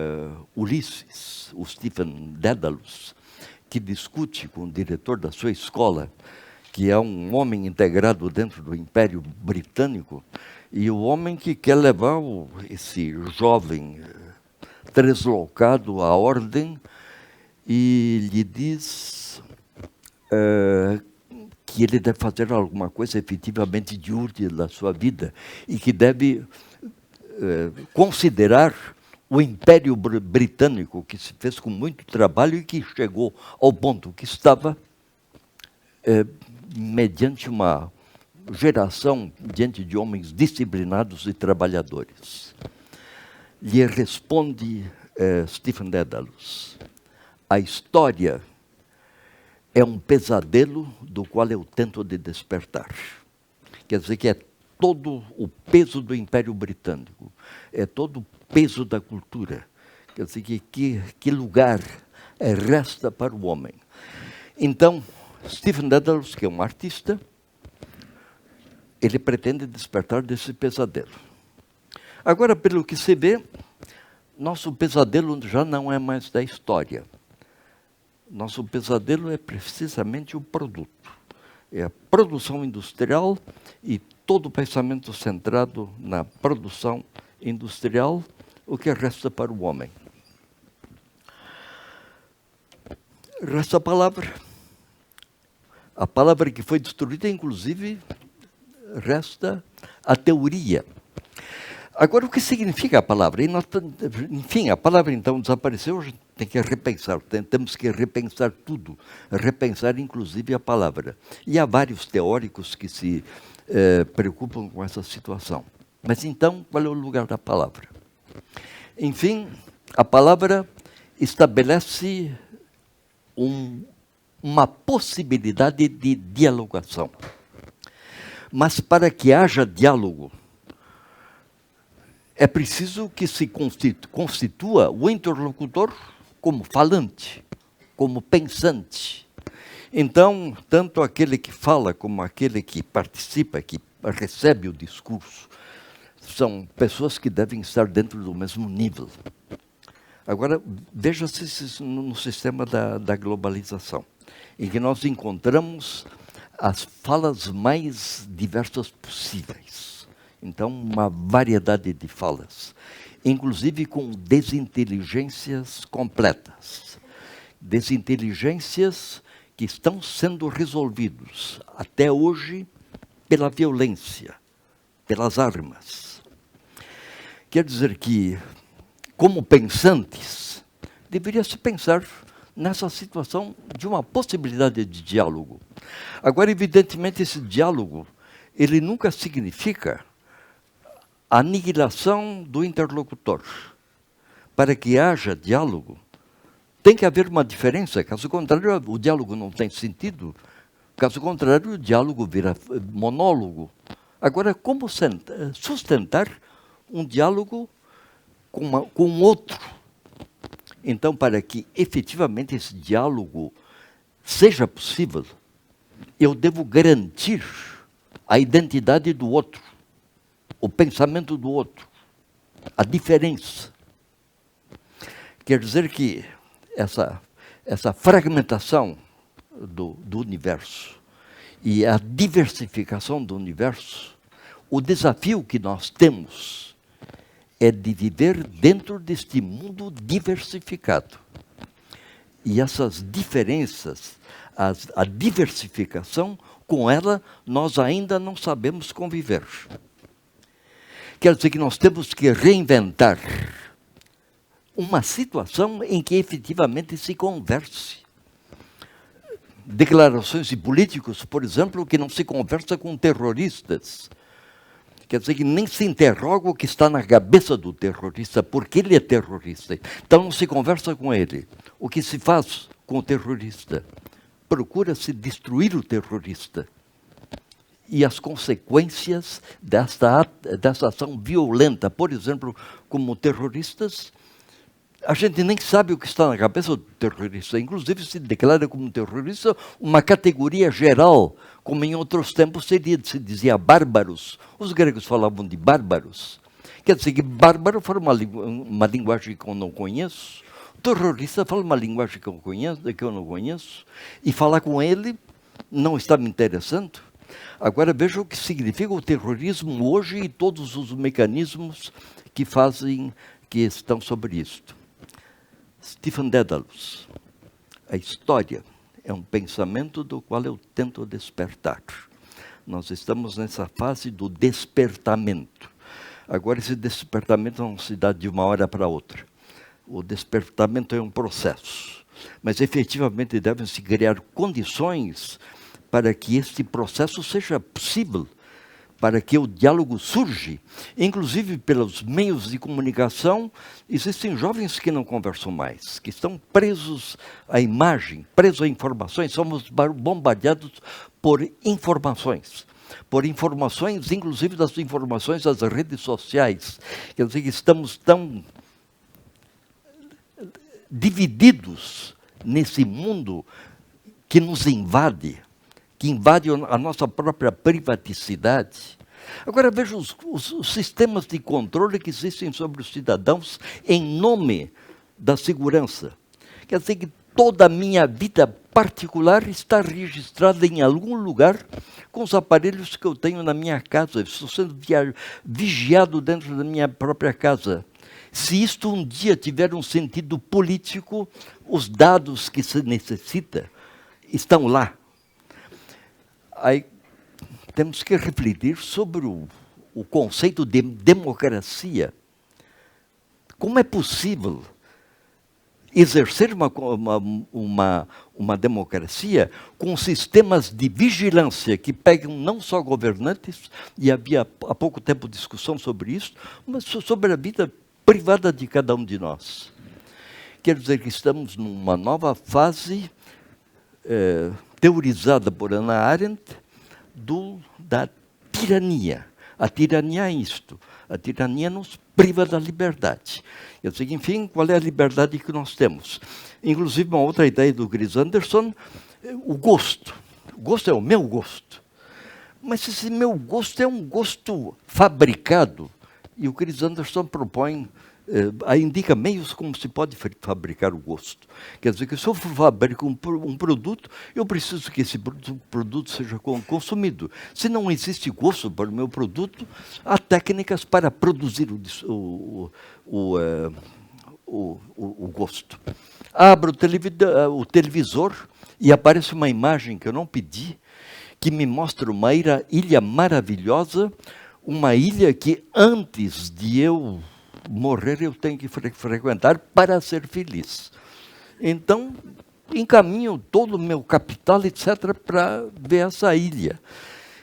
Ulisses, o Stephen Dedalus, que discute com o diretor da sua escola, que é um homem integrado dentro do Império Britânico, e o homem que quer levar esse jovem translocado à ordem, e lhe diz que ele deve fazer alguma coisa efetivamente de útil da sua vida e que deve considerar o Império Britânico, que se fez com muito trabalho e que chegou ao ponto que estava, mediante uma geração diante de homens disciplinados e trabalhadores. Lhe responde Stephen Dedalus: a história é um pesadelo do qual eu tento de despertar. Quer dizer que é todo o peso do Império Britânico, é todo o peso da cultura. Quer dizer que lugar resta para o homem. Então, Stephen Dedalus, que é um artista, ele pretende despertar desse pesadelo. Agora, pelo que se vê, nosso pesadelo já não é mais da história. Nosso pesadelo é precisamente o produto. É a produção industrial e todo o pensamento centrado na produção industrial, o que resta para o homem. Resta a palavra. A palavra que foi destruída, inclusive, resta a teoria. Agora, o que significa a palavra? Enfim, a palavra então desapareceu, a gente tem que repensar, temos que repensar tudo, repensar inclusive a palavra. E há vários teóricos que se preocupam com essa situação. Mas então, qual é o lugar da palavra? Enfim, a palavra estabelece uma possibilidade de dialogação. Mas para que haja diálogo, é preciso que se constitua o interlocutor como falante, como pensante. Então, tanto aquele que fala como aquele que participa, que recebe o discurso, são pessoas que devem estar dentro do mesmo nível. Agora, veja-se no sistema da globalização, em que nós encontramos as falas mais diversas possíveis. Então, uma variedade de falas, inclusive com desinteligências completas. Desinteligências que estão sendo resolvidos até hoje pela violência, pelas armas. Quer dizer que, como pensantes, deveria-se pensar nessa situação de uma possibilidade de diálogo. Agora, evidentemente, esse diálogo, ele nunca significa a aniquilação do interlocutor. Para que haja diálogo, tem que haver uma diferença. Caso contrário, o diálogo não tem sentido. Caso contrário, o diálogo vira monólogo. Agora, como sustentar um diálogo com outro? Então, para que efetivamente esse diálogo seja possível, eu devo garantir a identidade do outro, o pensamento do outro, a diferença. Quer dizer que essa fragmentação do universo e a diversificação do universo, o desafio que nós temos é de viver dentro deste mundo diversificado. E essas diferenças, a diversificação, com ela nós ainda não sabemos conviver. Quer dizer que nós temos que reinventar uma situação em que efetivamente se converse. Declarações de políticos, por exemplo, que não se conversa com terroristas. Quer dizer que nem se interroga o que está na cabeça do terrorista, porque ele é terrorista. Então não se conversa com ele. O que se faz com o terrorista? Procura-se destruir o terrorista. E as consequências dessa ação violenta, por exemplo, como terroristas, a gente nem sabe o que está na cabeça do terrorista. Inclusive se declara como terrorista uma categoria geral, como em outros tempos se dizia bárbaros. Os gregos falavam de bárbaros. Quer dizer que bárbaro fala uma linguagem que eu não conheço. O terrorista fala uma linguagem que eu não conheço. E falar com ele não está me interessando. Agora veja o que significa o terrorismo hoje e todos os mecanismos que estão sobre isto. Stephen Dedalus, a história é um pensamento do qual eu tento despertar. Nós estamos nessa fase do despertamento. Agora esse despertamento não se dá de uma hora para outra. O despertamento é um processo, mas efetivamente devem se criar condições para que este processo seja possível, para que o diálogo surja. Inclusive pelos meios de comunicação, existem jovens que não conversam mais, que estão presos à imagem, presos a informações. Somos bombardeados por informações, inclusive das informações das redes sociais. Quer dizer que estamos tão divididos nesse mundo que nos invade, que invade a nossa própria privaticidade. Agora veja os sistemas de controle que existem sobre os cidadãos em nome da segurança. Quer dizer que toda a minha vida particular está registrada em algum lugar com os aparelhos que eu tenho na minha casa. Estou sendo vigiado dentro da minha própria casa. Se isto um dia tiver um sentido político, os dados que se necessita estão lá. Aí temos que refletir sobre o conceito de democracia. Como é possível exercer uma democracia com sistemas de vigilância que pegam não só governantes, e havia há pouco tempo discussão sobre isso, mas sobre a vida privada de cada um de nós. Quer dizer que estamos numa nova fase teorizada por Hannah Arendt, da tirania. A tirania é isto. A tirania nos priva da liberdade. Eu digo, enfim, qual é a liberdade que nós temos? Inclusive, uma outra ideia do Chris Anderson, o gosto. O gosto é o meu gosto. Mas esse meu gosto é um gosto fabricado. E o Chris Anderson propõe, indica meios como se pode fabricar o gosto. Quer dizer que se eu fabrico um produto, eu preciso que esse produto seja consumido. Se não existe gosto para o meu produto, há técnicas para produzir o gosto. Abro o televisor e aparece uma imagem que eu não pedi, que me mostra uma ilha maravilhosa, uma ilha que antes de eu morrer eu tenho que frequentar para ser feliz. Então, encaminho todo o meu capital, etc., para ver essa ilha.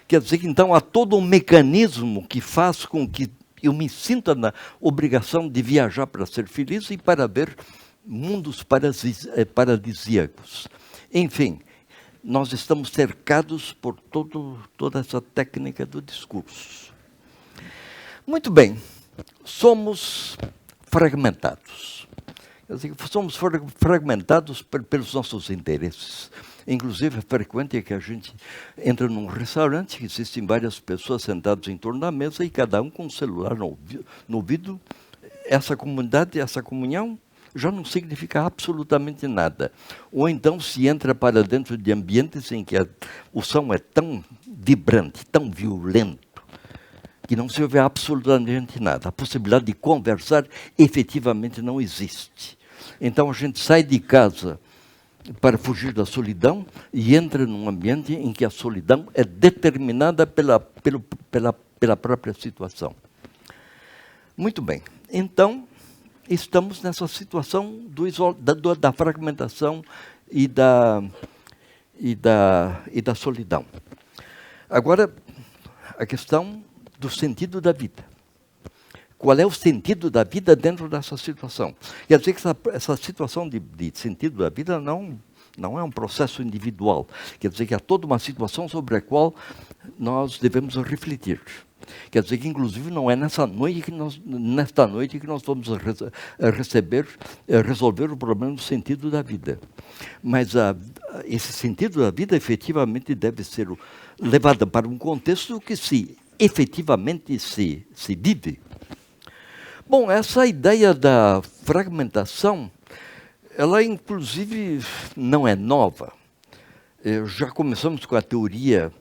Quer dizer que, então, há todo um mecanismo que faz com que eu me sinta na obrigação de viajar para ser feliz e para ver mundos paradisíacos. Enfim, nós estamos cercados por toda essa técnica do discurso. Muito bem. Somos fragmentados. Quer dizer, somos fragmentados pelos nossos interesses. Inclusive, é frequente que a gente entra num restaurante, que existem várias pessoas sentadas em torno da mesa e cada um com um celular no ouvido. Essa comunidade, essa comunhão, já não significa absolutamente nada. Ou então se entra para dentro de ambientes em que o som é tão vibrante, tão violento, que não se ouve absolutamente nada. A possibilidade de conversar efetivamente não existe. Então a gente sai de casa para fugir da solidão e entra num ambiente em que a solidão é determinada pela própria situação. Muito bem. Então, estamos nessa situação da fragmentação e da solidão. Agora, a questão do sentido da vida. Qual é o sentido da vida dentro dessa situação? Quer dizer que essa situação de sentido da vida não é um processo individual. Quer dizer que há toda uma situação sobre a qual nós devemos refletir. Quer dizer que, inclusive, não é nesta noite que nós vamos resolver o problema do sentido da vida. Mas esse sentido da vida, efetivamente, deve ser levado para um contexto que efetivamente se vive. Bom, essa ideia da fragmentação, ela, inclusive, não é nova. Já começamos com a teoria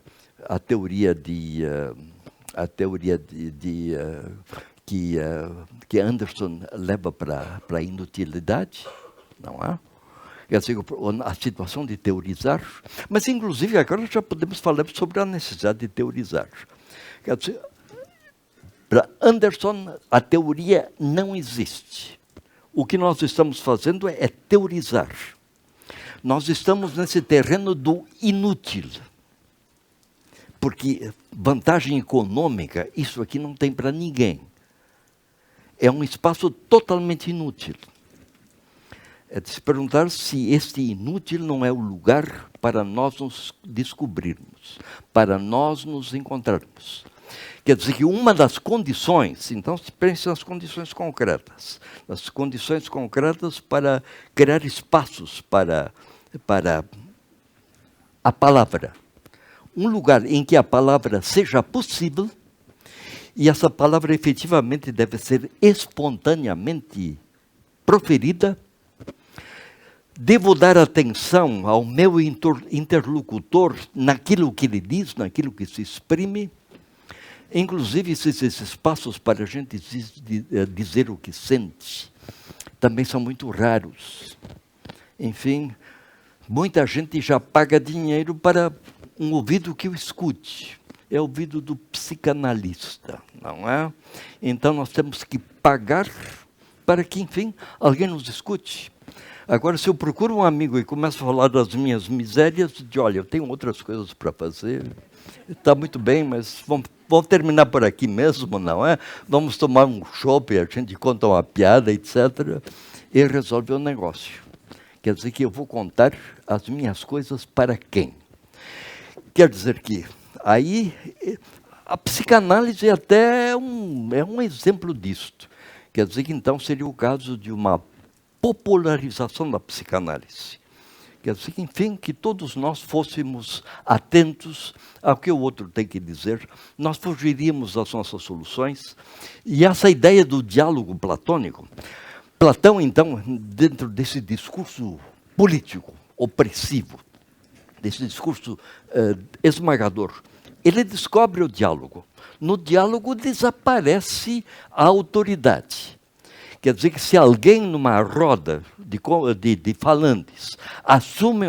que Anderson leva para a inutilidade, não é? Quer dizer, a situação de teorizar, mas inclusive agora já podemos falar sobre a necessidade de teorizar. Quer dizer, para Anderson, a teoria não existe. O que nós estamos fazendo é teorizar. Nós estamos nesse terreno do inútil. Porque vantagem econômica, isso aqui não tem para ninguém. É um espaço totalmente inútil. É de se perguntar se este inútil não é o lugar para nós nos descobrirmos, para nós nos encontrarmos. Quer dizer que uma das condições, então se pense nas condições concretas, para criar espaços para a palavra. Um lugar em que a palavra seja possível, e essa palavra efetivamente deve ser espontaneamente proferida. Devo dar atenção ao meu interlocutor naquilo que ele diz, naquilo que se exprime. Inclusive, esses espaços para a gente dizer o que sente também são muito raros. Enfim, muita gente já paga dinheiro para um ouvido que o escute. É o ouvido do psicanalista, não é? Então nós temos que pagar para que, enfim, alguém nos escute. Agora, se eu procuro um amigo e começo a falar das minhas misérias, de olha, eu tenho outras coisas para fazer, está muito bem, mas vamos terminar por aqui mesmo, não é? Vamos tomar um chopp, a gente conta uma piada, etc., e resolve o negócio. Quer dizer que eu vou contar as minhas coisas para quem? Quer dizer que aí a psicanálise até é um exemplo disto. Quer dizer que então seria o caso de uma popularização da psicanálise. Quer dizer que, enfim, que todos nós fôssemos atentos ao que o outro tem que dizer, nós fugiríamos das nossas soluções. E essa ideia do diálogo platônico, Platão, então, dentro desse discurso político, opressivo, desse discurso esmagador, ele descobre o diálogo. No diálogo desaparece a autoridade. Quer dizer que se alguém numa roda de falantes assume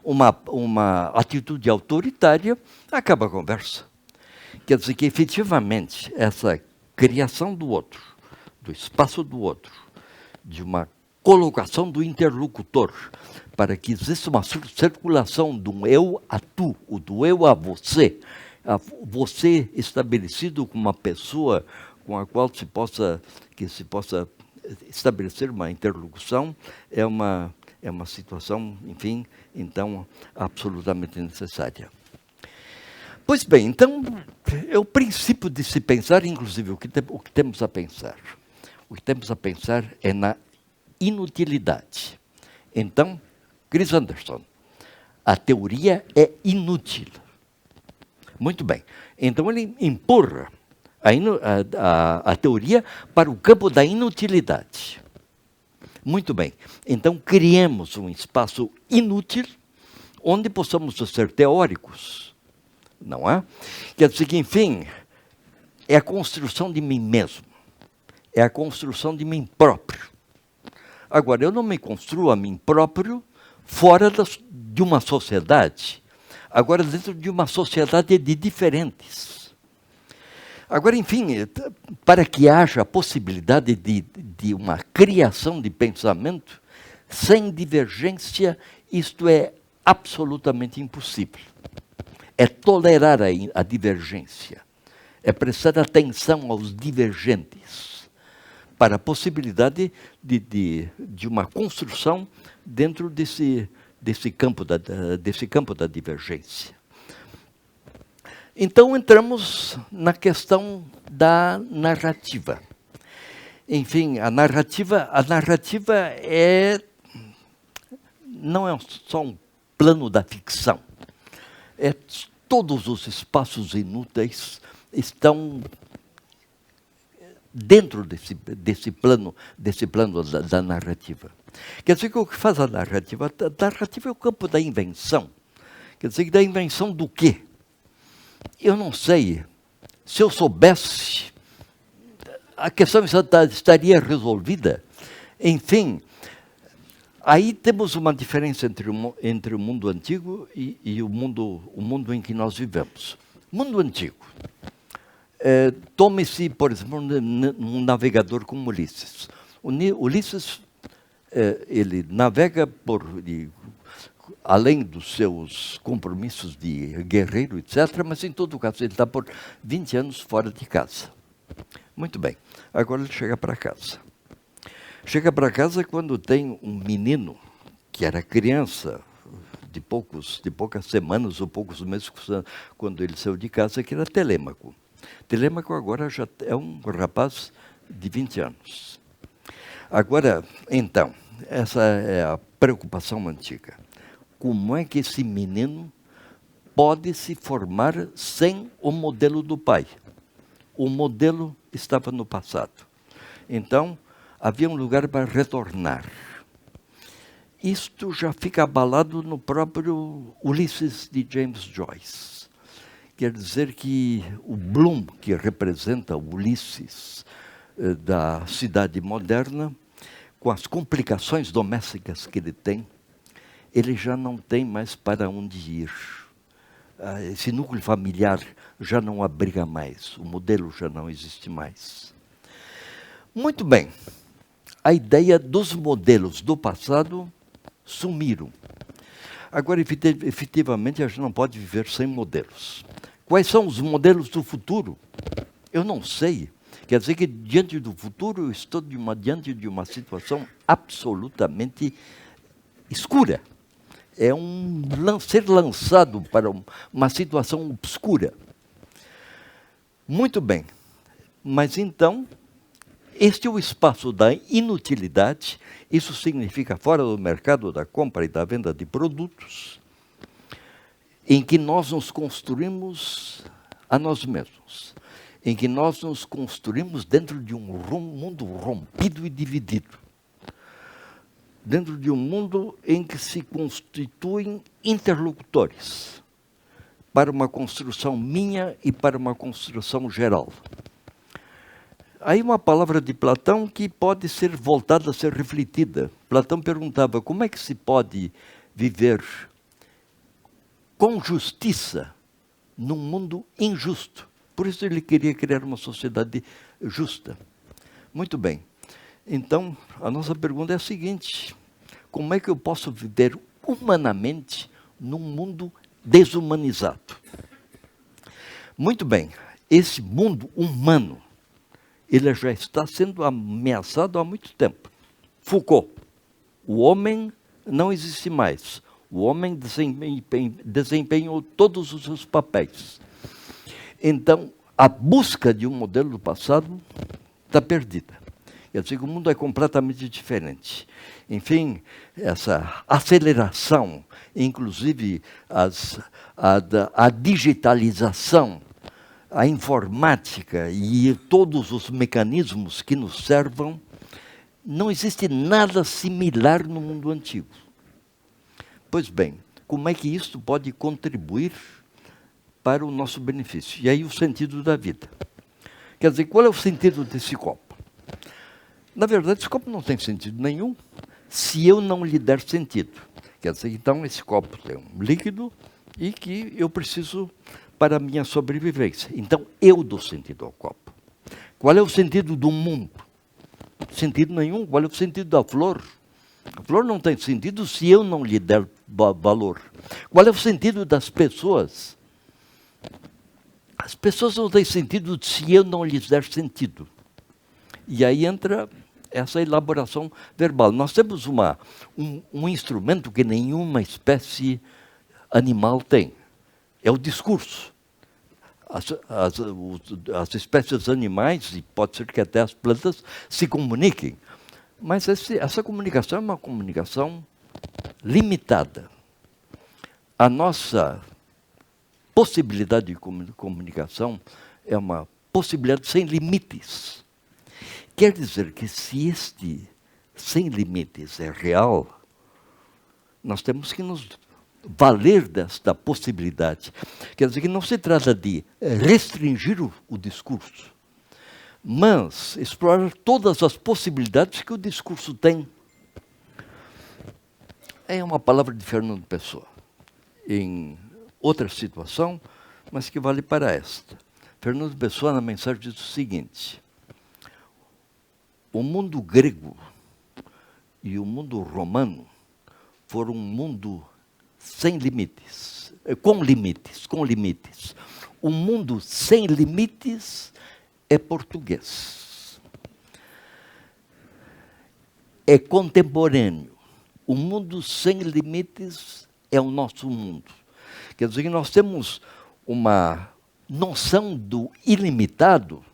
uma atitude autoritária, acaba a conversa. Quer dizer que efetivamente essa criação do outro, do espaço do outro, de uma colocação do interlocutor, para que exista uma circulação do eu a tu, o do eu a você estabelecido como uma pessoa com a qual se possa estabelecer uma interlocução, é uma situação, enfim, então, absolutamente necessária. Pois bem, então, é o princípio de se pensar, inclusive, o que temos a pensar. O que temos a pensar é na inutilidade. Então, Chris Anderson, a teoria é inútil. Muito bem. Então, ele empurra a teoria para o campo da inutilidade. Muito bem. Então, criemos um espaço inútil onde possamos ser teóricos, não é? Quer dizer que, enfim, é a construção de mim mesmo, é a construção de mim próprio. Agora, eu não me construo a mim próprio fora de uma sociedade, agora dentro de uma sociedade de diferentes. Agora, enfim, para que haja a possibilidade de uma criação de pensamento, sem divergência, isto é absolutamente impossível. É tolerar a divergência, é prestar atenção aos divergentes, para a possibilidade de uma construção dentro desse campo da divergência. Então entramos na questão da narrativa. Enfim, a narrativa não é só um plano da ficção. Todos os espaços inúteis estão dentro desse plano da narrativa. Quer dizer que o que faz a narrativa? A narrativa é o campo da invenção. Quer dizer, da invenção do quê? Eu não sei. Se eu soubesse, a questão estaria resolvida. Enfim, aí temos uma diferença entre o mundo antigo e o mundo em que nós vivemos. Mundo antigo. Tome-se, por exemplo, um navegador como Ulisses. Ulisses, ele navega além dos seus compromissos de guerreiro, etc., mas em todo caso ele está por 20 anos fora de casa. Muito bem, agora ele chega para casa. Chega para casa quando tem um menino, que era criança, de poucas semanas ou poucos meses, quando ele saiu de casa, que era Telêmaco. Telêmaco agora já é um rapaz de 20 anos. Agora, então, essa é a preocupação antiga. Como é que esse menino pode se formar sem o modelo do pai? O modelo estava no passado. Então, havia um lugar para retornar. Isto já fica abalado no próprio Ulisses de James Joyce. Quer dizer que o Bloom, que representa o Ulisses da cidade moderna, com as complicações domésticas que ele tem, ele já não tem mais para onde ir. Esse núcleo familiar já não abriga mais, o modelo já não existe mais. Muito bem, a ideia dos modelos do passado sumiram. Agora, efetivamente, a gente não pode viver sem modelos. Quais são os modelos do futuro? Eu não sei. Quer dizer que, diante do futuro, eu estou diante de uma situação absolutamente escura. É ser lançado para uma situação obscura. Muito bem. Mas, então, este é o espaço da inutilidade. Isso significa fora do mercado da compra e da venda de produtos, em que nós nos construímos a nós mesmos, em que nós nos construímos dentro de um mundo rompido e dividido, dentro de um mundo em que se constituem interlocutores para uma construção minha e para uma construção geral. Aí uma palavra de Platão que pode ser voltada a ser refletida. Platão perguntava como é que se pode viver com justiça num mundo injusto. Por isso ele queria criar uma sociedade justa. Muito bem. Então, a nossa pergunta é a seguinte: como é que eu posso viver humanamente num mundo desumanizado? Muito bem, esse mundo humano, ele já está sendo ameaçado há muito tempo. Foucault, o homem não existe mais. O homem desempenhou todos os seus papéis. Então, a busca de um modelo do passado está perdida. Quer dizer que o mundo é completamente diferente. Enfim, essa aceleração, inclusive a digitalização, a informática e todos os mecanismos que nos servam, não existe nada similar no mundo antigo. Pois bem, como é que isso pode contribuir para o nosso benefício? E aí o sentido da vida. Quer dizer, qual é o sentido desse copo? Na verdade, esse copo não tem sentido nenhum se eu não lhe der sentido. Quer dizer, então, esse copo tem um líquido e que eu preciso para a minha sobrevivência. Então, eu dou sentido ao copo. Qual é o sentido do mundo? Sentido nenhum. Qual é o sentido da flor? A flor não tem sentido se eu não lhe der valor. Qual é o sentido das pessoas? As pessoas não têm sentido se eu não lhes der sentido. E aí entra essa elaboração verbal. Nós temos um instrumento que nenhuma espécie animal tem. É o discurso. As espécies animais, e pode ser que até as plantas, se comuniquem. Mas essa comunicação é uma comunicação limitada. A nossa possibilidade de comunicação é uma possibilidade sem limites. Quer dizer que se este sem limites é real, nós temos que nos valer desta possibilidade. Quer dizer que não se trata de restringir o discurso, mas explorar todas as possibilidades que o discurso tem. É uma palavra de Fernando Pessoa, em outra situação, mas que vale para esta. Fernando Pessoa, na mensagem, diz o seguinte: o mundo grego e o mundo romano foram um mundo sem limites, com limites. O mundo sem limites é português. É contemporâneo. O mundo sem limites é o nosso mundo. Quer dizer que nós temos uma noção do ilimitado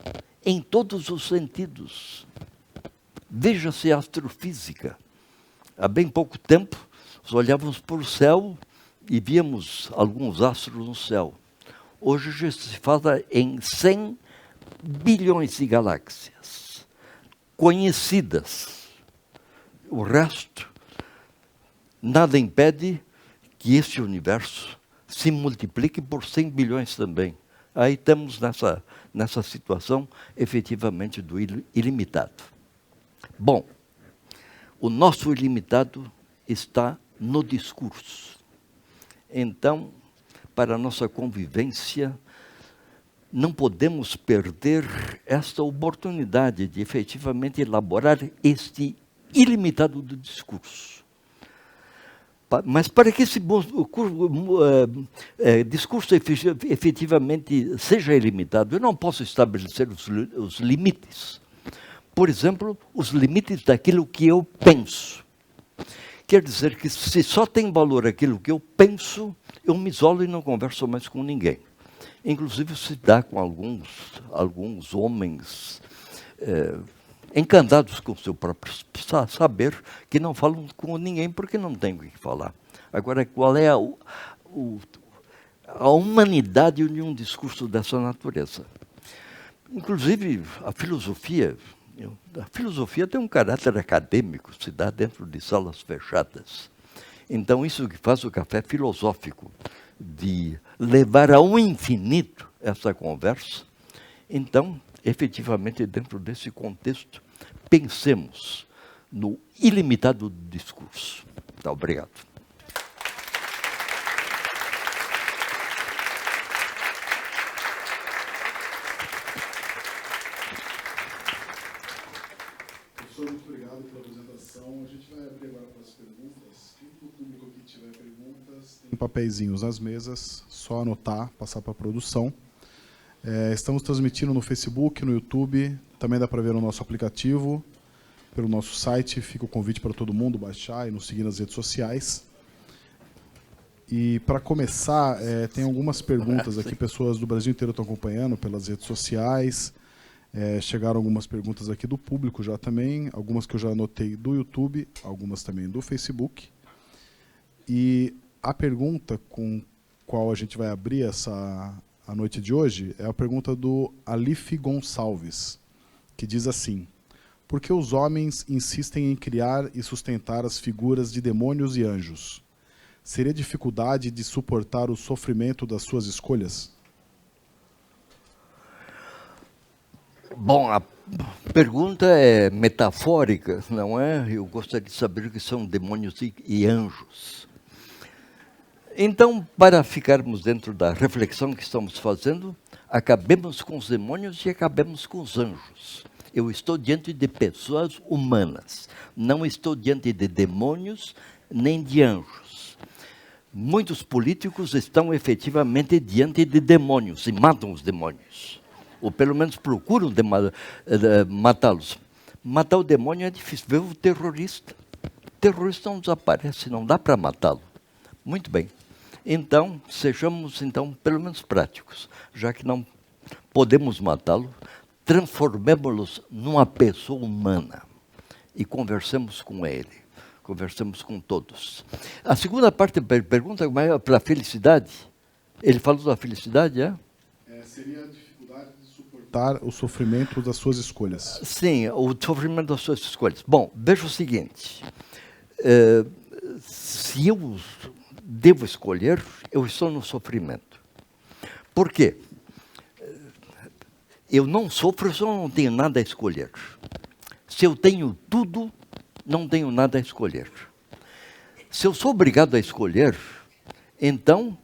em todos os sentidos. Veja-se a astrofísica. Há bem pouco tempo, nós olhávamos para o céu e víamos alguns astros no céu. Hoje já se fala em 100 bilhões de galáxias conhecidas. O resto, nada impede que este universo se multiplique por 100 bilhões também. Aí estamos nessa situação, efetivamente, do ilimitado. Bom, o nosso ilimitado está no discurso. Então, para a nossa convivência, não podemos perder esta oportunidade de efetivamente elaborar este ilimitado do discurso. Mas para que esse discurso efetivamente seja ilimitado, eu não posso estabelecer os limites. Por exemplo, os limites daquilo que eu penso. Quer dizer que se só tem valor aquilo que eu penso, eu me isolo e não converso mais com ninguém. Inclusive se dá com alguns homens encantados com o seu próprio saber, que não falam com ninguém porque não têm o que falar. Agora, qual é a humanidade de um discurso dessa natureza? Inclusive, a filosofia tem um caráter acadêmico, se dá dentro de salas fechadas. Então, isso que faz o café filosófico, de levar ao infinito essa conversa. Então, efetivamente, dentro desse contexto, pensemos no ilimitado discurso. Tá, obrigado. Professor, muito obrigado pela apresentação. A gente vai abrir agora para as perguntas. Quem do público que tiver perguntas, tem papeizinhos nas mesas, só anotar, passar para a produção. Estamos transmitindo no Facebook, no YouTube, também dá para ver no nosso aplicativo, pelo nosso site. Fica o convite para todo mundo baixar e nos seguir nas redes sociais. E para começar, tem algumas perguntas aqui, pessoas do Brasil inteiro estão acompanhando pelas redes sociais. Chegaram algumas perguntas aqui do público já também, algumas que eu já anotei do YouTube, algumas também do Facebook. E a pergunta com qual a gente vai abrir a noite de hoje é a pergunta do Alif Gonçalves, que diz assim: por que os homens insistem em criar e sustentar as figuras de demônios e anjos? Seria dificuldade de suportar o sofrimento das suas escolhas? Bom, a pergunta é metafórica, não é? Eu gostaria de saber o que são demônios e anjos. Então, para ficarmos dentro da reflexão que estamos fazendo, acabemos com os demônios e acabemos com os anjos. Eu estou diante de pessoas humanas, não estou diante de demônios nem de anjos. Muitos políticos estão efetivamente diante de demônios e matam os demônios, ou pelo menos procuram matá-los. Matar o demônio é difícil. Vê o terrorista. O terrorista não desaparece, não dá para matá-lo. Muito bem. Então, sejamos então pelo menos práticos, já que não podemos matá-lo, transformemos-lo numa pessoa humana e conversemos com ele, conversemos com todos. A segunda parte da pergunta é para a felicidade. Ele falou da felicidade, é? Seria a dificuldade de suportar o sofrimento das suas escolhas. Sim, o sofrimento das suas escolhas. Bom, veja o seguinte, se eu devo escolher, eu estou no sofrimento. Por quê? Eu não sofro se eu não tenho nada a escolher. Se eu tenho tudo, não tenho nada a escolher. Se eu sou obrigado a escolher, então,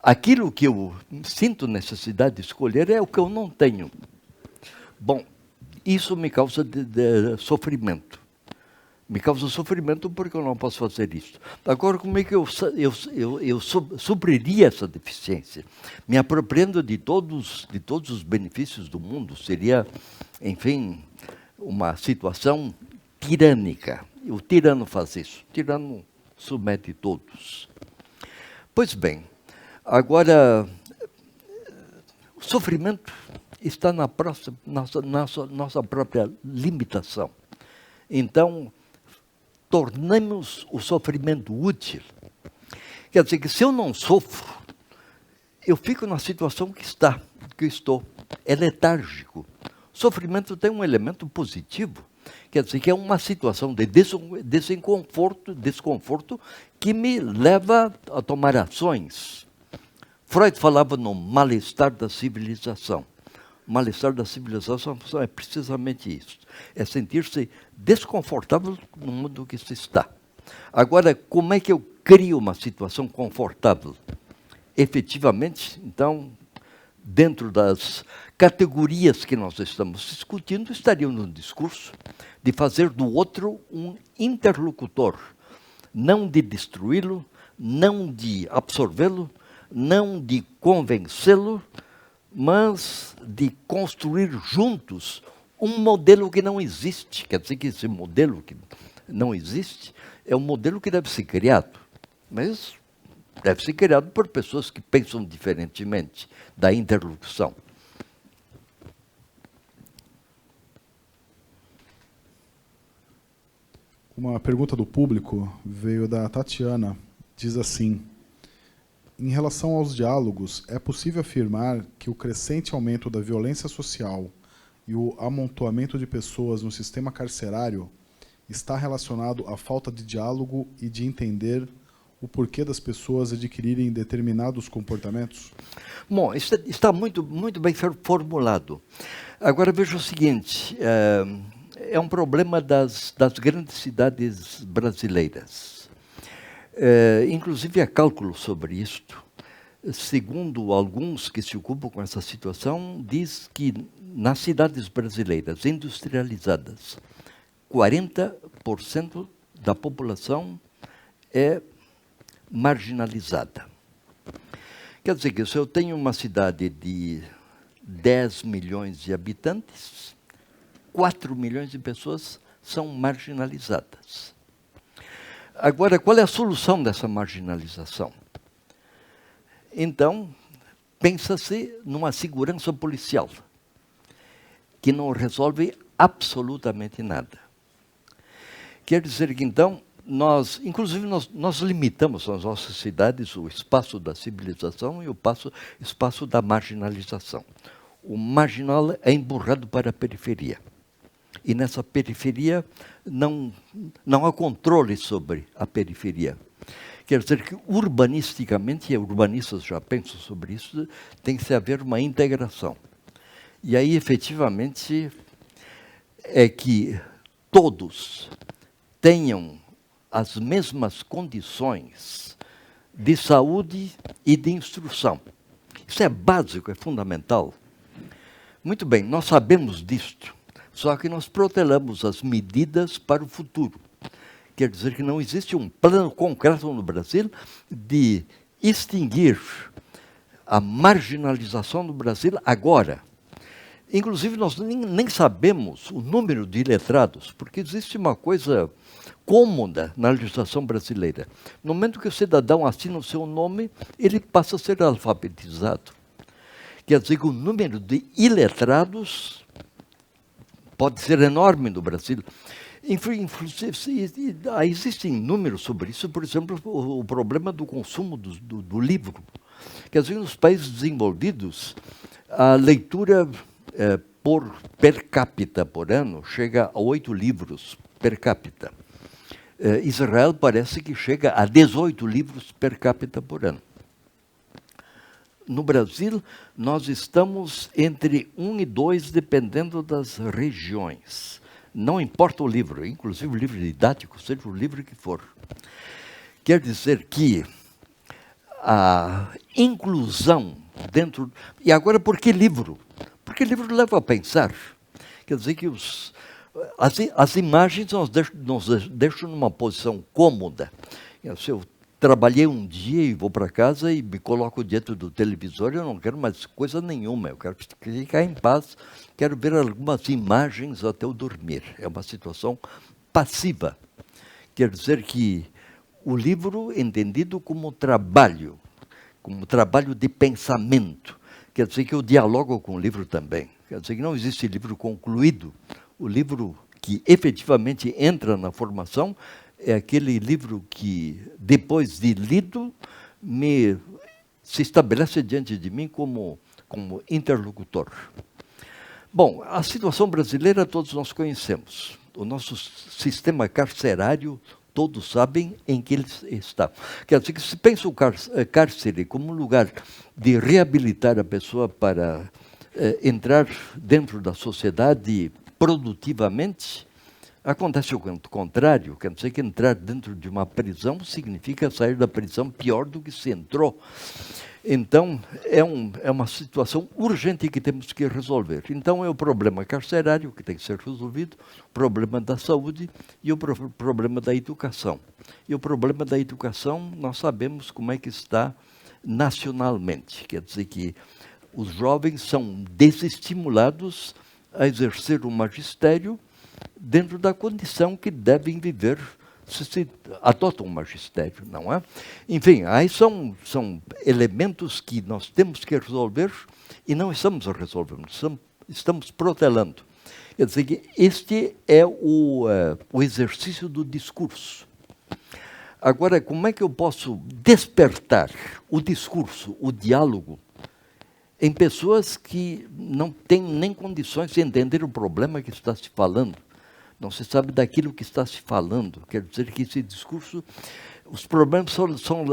aquilo que eu sinto necessidade de escolher é o que eu não tenho. Bom, isso me causa de sofrimento. Me causa sofrimento porque eu não posso fazer isso. Agora, como é que eu supriria essa deficiência? Me apropriando de todos os benefícios do mundo seria, enfim, uma situação tirânica. O tirano faz isso. O tirano submete todos. Pois bem, agora, o sofrimento está na nossa própria limitação. Então, tornemos o sofrimento útil. Quer dizer que se eu não sofro, eu fico na situação que estou. É letárgico. O sofrimento tem um elemento positivo. Quer dizer que é uma situação de desconforto que me leva a tomar ações. Freud falava no mal-estar da civilização. O mal-estar da civilização é precisamente isso. É sentir-se desconfortável no mundo que se está. Agora, como é que eu crio uma situação confortável? Efetivamente, então, dentro das categorias que nós estamos discutindo, estaria no discurso de fazer do outro um interlocutor, não de destruí-lo, não de absorvê-lo, não de convencê-lo, mas de construir juntos um modelo que não existe. Quer dizer que esse modelo que não existe é um modelo que deve ser criado, mas deve ser criado por pessoas que pensam diferentemente da interlocução. Uma pergunta do público veio da Tatiana. Diz assim: em relação aos diálogos, é possível afirmar que o crescente aumento da violência social e o amontoamento de pessoas no sistema carcerário está relacionado à falta de diálogo e de entender o porquê das pessoas adquirirem determinados comportamentos? Bom, isso está muito bem formulado. Agora veja o seguinte, é um problema das grandes cidades brasileiras. Inclusive há cálculos sobre isto. Segundo alguns que se ocupam com essa situação, diz que nas cidades brasileiras industrializadas, 40% da população é marginalizada. Quer dizer que se eu tenho uma cidade de 10 milhões de habitantes, 4 milhões de pessoas são marginalizadas. Agora, qual é a solução dessa marginalização? Então, pensa-se numa segurança policial, que não resolve absolutamente nada. Quer dizer que, então, nós limitamos nas nossas cidades o espaço da civilização e o espaço da marginalização. O marginal é empurrado para a periferia. E nessa periferia não há controle sobre a periferia. Quer dizer que urbanisticamente, e urbanistas já pensam sobre isso, tem que haver uma integração. E aí, efetivamente, é que todos tenham as mesmas condições de saúde e de instrução. Isso é básico, é fundamental. Muito bem, nós sabemos disto, só que nós protelamos as medidas para o futuro. Quer dizer que não existe um plano concreto no Brasil de extinguir a marginalização do Brasil agora. Inclusive, nós nem sabemos o número de iletrados, porque existe uma coisa cômoda na legislação brasileira. No momento que o cidadão assina o seu nome, ele passa a ser alfabetizado. Quer dizer que o número de iletrados pode ser enorme no Brasil. Existem números sobre isso, por exemplo, o problema do consumo do livro. Quer dizer, nos países desenvolvidos, a leitura per capita por ano chega a 8 livros per capita. Israel parece que chega a 18 livros per capita por ano. No Brasil, nós estamos entre 1 e 2, dependendo das regiões. Não importa o livro, inclusive o livro didático, seja o livro que for. Quer dizer que a inclusão dentro... E agora, por que livro? Porque livro leva a pensar. Quer dizer que as imagens nos deixam numa posição cômoda. Se eu trabalhei um dia e vou para casa e me coloco diante do televisor, eu não quero mais coisa nenhuma, eu quero ficar em paz, quero ver algumas imagens até eu dormir. É uma situação passiva. Quer dizer que o livro entendido como trabalho de pensamento, quer dizer que eu dialogo com o livro também. Quer dizer que não existe livro concluído. O livro que efetivamente entra na formação é aquele livro que, depois de lido, se estabelece diante de mim como interlocutor. Bom, a situação brasileira todos nós conhecemos. O nosso sistema carcerário, todos sabem em que ele está. Quer dizer que se pensa o cárcere como um lugar de reabilitar a pessoa para entrar dentro da sociedade produtivamente, acontece o contrário. Quer dizer que entrar dentro de uma prisão significa sair da prisão pior do que se entrou. Então, é uma situação urgente que temos que resolver. Então, é o problema carcerário que tem que ser resolvido, o problema da saúde e o problema da educação. E o problema da educação, nós sabemos como é que está nacionalmente. Quer dizer que os jovens são desestimulados a exercer o magistério dentro da condição que devem viver se adotam um magistério, não é? Enfim, aí são elementos que nós temos que resolver e não estamos resolvendo, estamos protelando. Quer dizer que este é o exercício do discurso. Agora, como é que eu posso despertar o discurso, o diálogo, em pessoas que não têm nem condições de entender o problema que está se falando? Não se sabe daquilo que está se falando. Quer dizer que esse discurso, os problemas são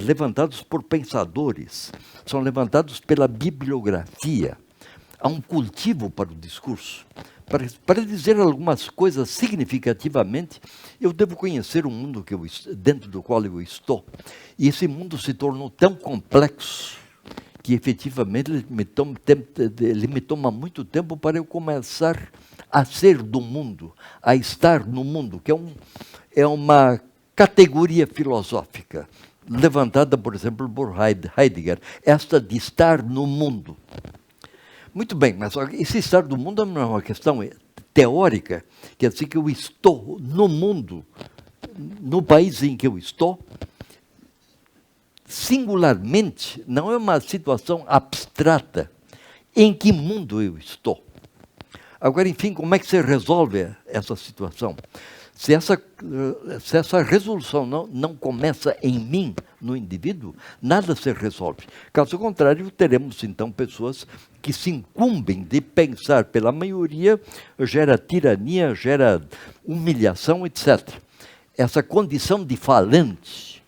levantados por pensadores, são levantados pela bibliografia. Há um cultivo para o discurso. Para dizer algumas coisas significativamente, eu devo conhecer o mundo dentro do qual eu estou. E esse mundo se tornou tão complexo que efetivamente ele me toma muito tempo para eu começar a ser do mundo, a estar no mundo, que é uma categoria filosófica, levantada, por exemplo, por Heidegger, esta de estar no mundo. Muito bem, mas esse estar no mundo não é uma questão teórica, quer dizer que eu estou no mundo, no país em que eu estou, singularmente, não é uma situação abstrata. Em que mundo eu estou? Agora, enfim, como é que se resolve essa situação? Se essa resolução não começa em mim, no indivíduo, nada se resolve. Caso contrário, teremos, então, pessoas que se incumbem de pensar pela maioria, gera tirania, gera humilhação, etc. Essa condição de falante,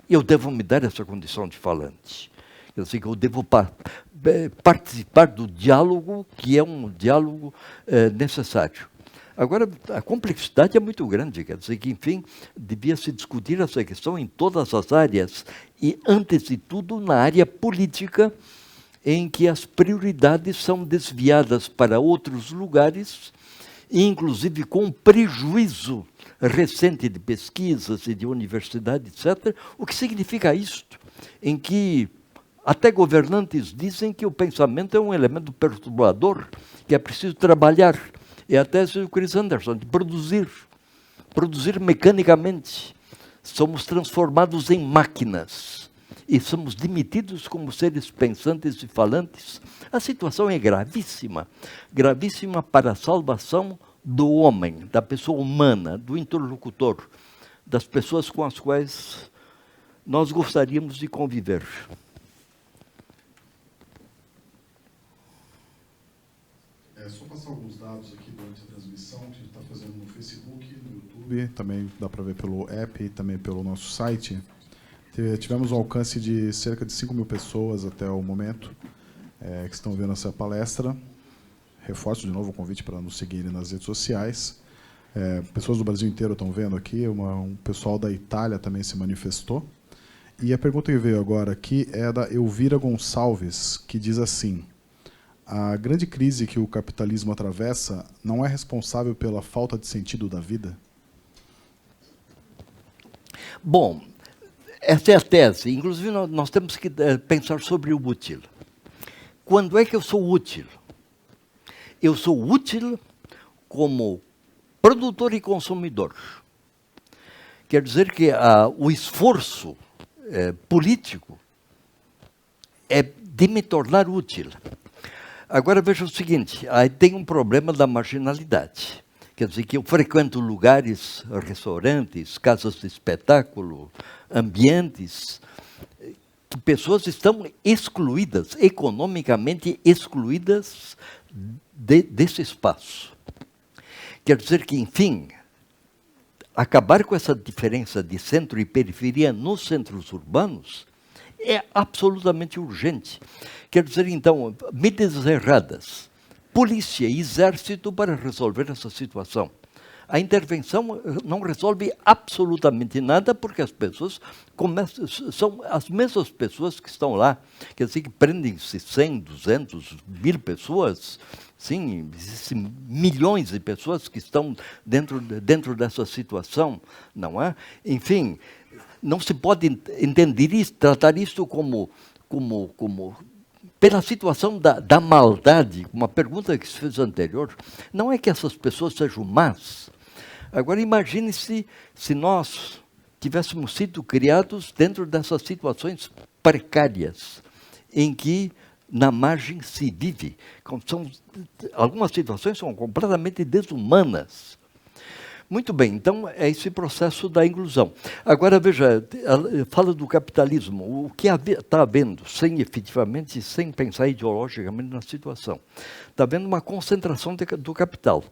eu devo me dar essa condição de falante. Eu sei que eu devo participar do diálogo, que é um diálogo necessário. Agora, a complexidade é muito grande, quer dizer que, enfim, devia se discutir essa questão em todas as áreas, e, antes de tudo, na área política, em que as prioridades são desviadas para outros lugares, inclusive com prejuízo recente de pesquisas e de universidade, etc. O que significa isto? Em que até governantes dizem que o pensamento é um elemento perturbador, que é preciso trabalhar. É a tese do Chris Anderson, de produzir mecanicamente. Somos transformados em máquinas e somos demitidos como seres pensantes e falantes. A situação é gravíssima, gravíssima para a salvação do homem, da pessoa humana, do interlocutor, das pessoas com as quais nós gostaríamos de conviver. Só passar alguns dados aqui durante a transmissão, que a gente está fazendo no Facebook, no YouTube, também dá para ver pelo app e também pelo nosso site. Tivemos um alcance de cerca de 5.000 pessoas até o momento, que estão vendo essa palestra. Reforço de novo o convite para nos seguirem nas redes sociais. Pessoas do Brasil inteiro estão vendo aqui, um pessoal da Itália também se manifestou. E a pergunta que veio agora aqui é da Elvira Gonçalves, que diz assim: a grande crise que o capitalismo atravessa não é responsável pela falta de sentido da vida? Bom, essa é a tese. Inclusive, nós temos que pensar sobre o útil. Quando é que eu sou útil? Eu sou útil como produtor e consumidor. Quer dizer que o esforço político é de me tornar útil. Agora veja o seguinte, aí tem um problema da marginalidade. Quer dizer que eu frequento lugares, restaurantes, casas de espetáculo, ambientes, que pessoas estão excluídas, economicamente excluídas desse espaço. Quer dizer que, enfim, acabar com essa diferença de centro e periferia nos centros urbanos é absolutamente urgente. Quer dizer, então, medidas erradas, polícia e exército para resolver essa situação. A intervenção não resolve absolutamente nada, porque as pessoas são as mesmas pessoas que estão lá. Quer dizer, que prendem-se 100, 200, 1.000 pessoas. Sim, existem milhões de pessoas que estão dentro dessa situação, não é? Enfim, não se pode entender isso, tratar isso como pela situação da maldade. Uma pergunta que se fez anterior, não é que essas pessoas sejam más. Agora imagine-se se nós tivéssemos sido criados dentro dessas situações precárias, em que na margem se vive. Algumas situações são completamente desumanas. Muito bem, então é esse processo da inclusão. Agora, veja, fala do capitalismo, o que está havendo, efetivamente, sem pensar ideologicamente na situação. Está havendo uma concentração do capital.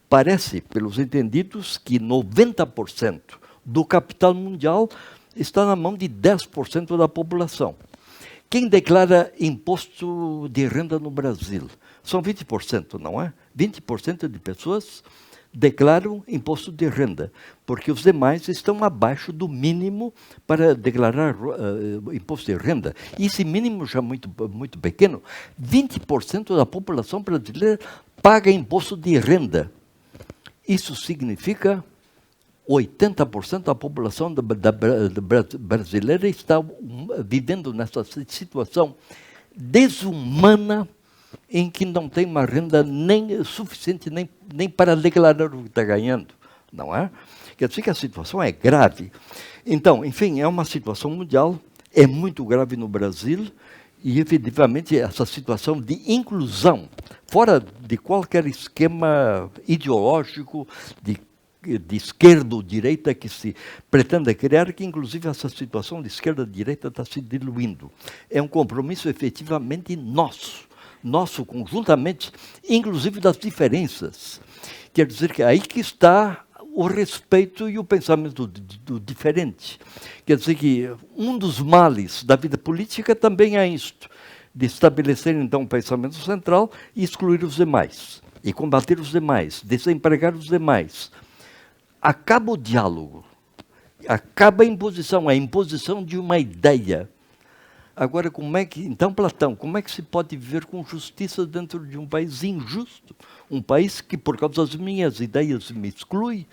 Parece, pelos entendidos, que 90% do capital mundial está na mão de 10% da população. Quem declara imposto de renda no Brasil? São 20%, não é? 20% de pessoas declaram imposto de renda, porque os demais estão abaixo do mínimo para declarar imposto de renda. E esse mínimo já é muito pequeno. 20% da população brasileira paga imposto de renda. Isso significa 80% da população brasileira está vivendo nessa situação desumana, em que não tem uma renda nem suficiente nem para declarar o que está ganhando, não é? Quer dizer que a situação é grave. Então, enfim, é uma situação mundial, é muito grave no Brasil, e efetivamente essa situação de inclusão, fora de qualquer esquema ideológico de esquerda ou direita que se pretende criar, que inclusive essa situação de esquerda e direita está se diluindo. É um compromisso efetivamente nosso conjuntamente, inclusive das diferenças. Quer dizer que aí que está o respeito e o pensamento do diferente. Quer dizer que um dos males da vida política também é isto, de estabelecer, então, um pensamento central e excluir os demais, e combater os demais, desempregar os demais. Acaba o diálogo, acaba a imposição de uma ideia. Agora, então, Platão, como é que se pode viver com justiça dentro de um país injusto? Um país que, por causa das minhas ideias, me exclui,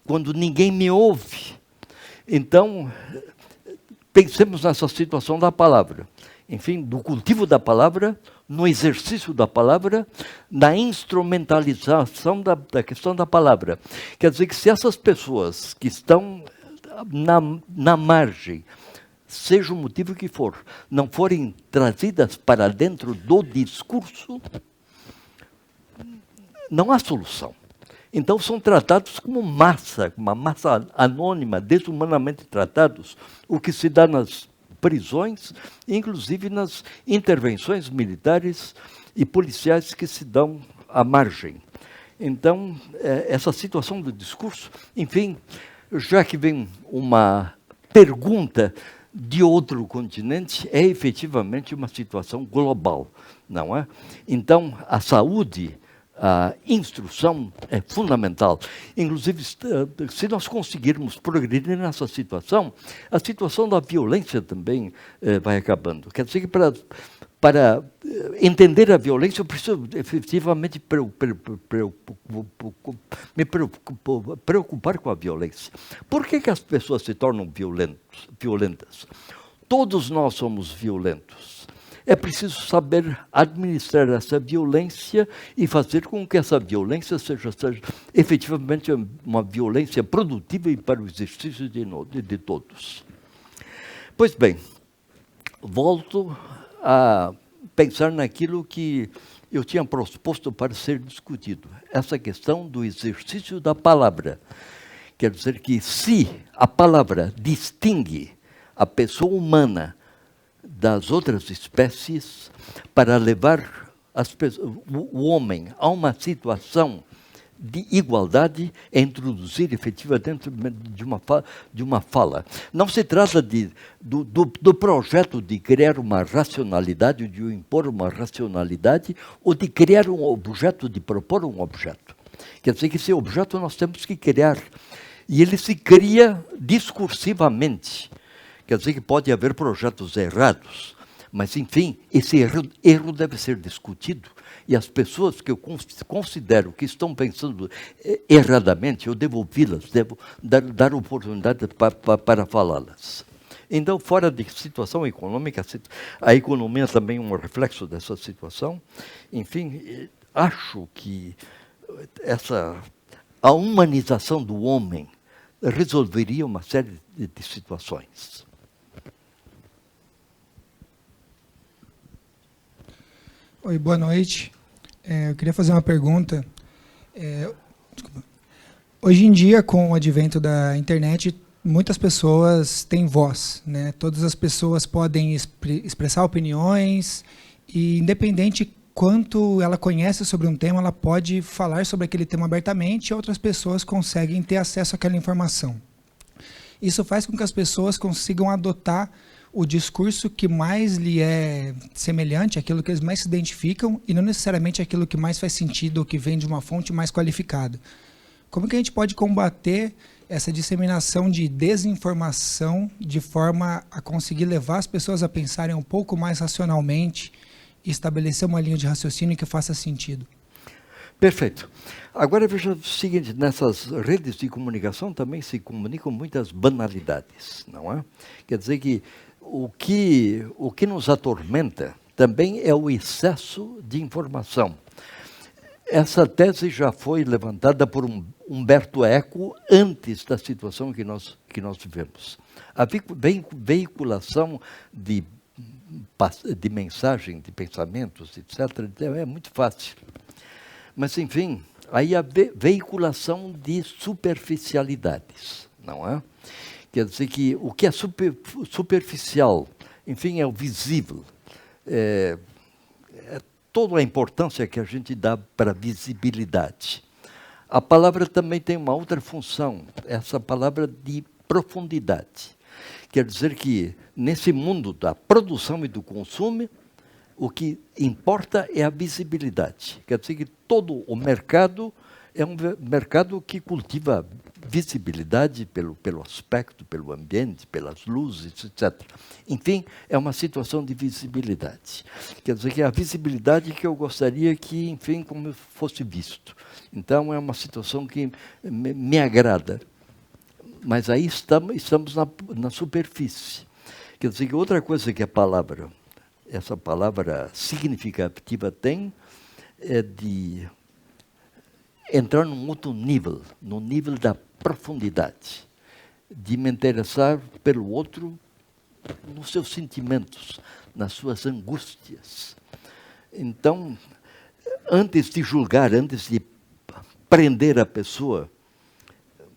quando ninguém me ouve. Então, pensemos nessa situação da palavra. Enfim, do cultivo da palavra, no exercício da palavra, na instrumentalização da questão da palavra. Quer dizer que se essas pessoas que estão na margem, seja o motivo que for, não forem trazidas para dentro do discurso, não há solução. Então são tratados como massa, uma massa anônima, desumanamente tratados, o que se dá nas prisões, inclusive nas intervenções militares e policiais que se dão à margem. Então, essa situação do discurso, enfim, já que vem uma pergunta de outro continente, é efetivamente uma situação global, não é? Então, a saúde, a instrução é fundamental. Inclusive, se nós conseguirmos progredir nessa situação, a situação da violência também vai acabando. Quer dizer que para entender a violência, eu preciso efetivamente me preocupar com a violência. Por que as pessoas se tornam violentas? Todos nós somos violentos. É preciso saber administrar essa violência e fazer com que essa violência seja efetivamente uma violência produtiva e para o exercício de todos. Pois bem, volto a pensar naquilo que eu tinha proposto para ser discutido, essa questão do exercício da palavra. Quer dizer que se a palavra distingue a pessoa humana das outras espécies, para levar o homem a uma situação de igualdade, é introduzir efetiva dentro de uma fala. Não se trata do projeto de criar uma racionalidade, de impor uma racionalidade, ou de criar um objeto, de propor um objeto. Quer dizer que esse objeto nós temos que criar. E ele se cria discursivamente. Quer dizer que pode haver projetos errados, mas, enfim, esse erro deve ser discutido. E as pessoas que eu considero que estão pensando erradamente, eu devo ouvi-las, devo dar oportunidade para falá-las. Então, fora de situação econômica, a economia também é um reflexo dessa situação. Enfim, acho que a humanização do homem resolveria uma série de situações. Oi, boa noite. Eu queria fazer uma pergunta. Hoje em dia, com o advento da internet, muitas pessoas têm voz, né? Todas as pessoas podem expressar opiniões e, independente quanto ela conhece sobre um tema, ela pode falar sobre aquele tema abertamente e outras pessoas conseguem ter acesso àquela informação. Isso faz com que as pessoas consigam adotar o discurso que mais lhe é semelhante, aquilo que eles mais se identificam, e não necessariamente aquilo que mais faz sentido ou que vem de uma fonte mais qualificada. Como que a gente pode combater essa disseminação de desinformação de forma a conseguir levar as pessoas a pensarem um pouco mais racionalmente e estabelecer uma linha de raciocínio que faça sentido? Perfeito. Agora veja o seguinte, nessas redes de comunicação também se comunicam muitas banalidades, não é? Quer dizer que o que nos atormenta também é o excesso de informação. Essa tese já foi levantada por Humberto Eco antes da situação que nós vivemos. A veiculação de mensagem, de pensamentos, etc., é muito fácil. Mas, enfim, aí a veiculação de superficialidades, não é? Quer dizer que o que é superficial, enfim, é o visível. É toda a importância que a gente dá para a visibilidade. A palavra também tem uma outra função, essa palavra de profundidade. Quer dizer que, nesse mundo da produção e do consumo, O que importa é a visibilidade. Quer dizer que todo o mercado é um mercado que cultiva visibilidade pelo aspecto, pelo ambiente, pelas luzes, etc. Enfim, é uma situação de visibilidade. Quer dizer que é a visibilidade que eu gostaria que, enfim, como fosse visto. Então, é uma situação que me agrada. Mas aí estamos na superfície. Quer dizer que outra coisa que essa palavra significativa tem, é de entrar num outro nível, no nível da profundidade, de me interessar pelo outro nos seus sentimentos, nas suas angústias. Então, antes de julgar, antes de prender a pessoa,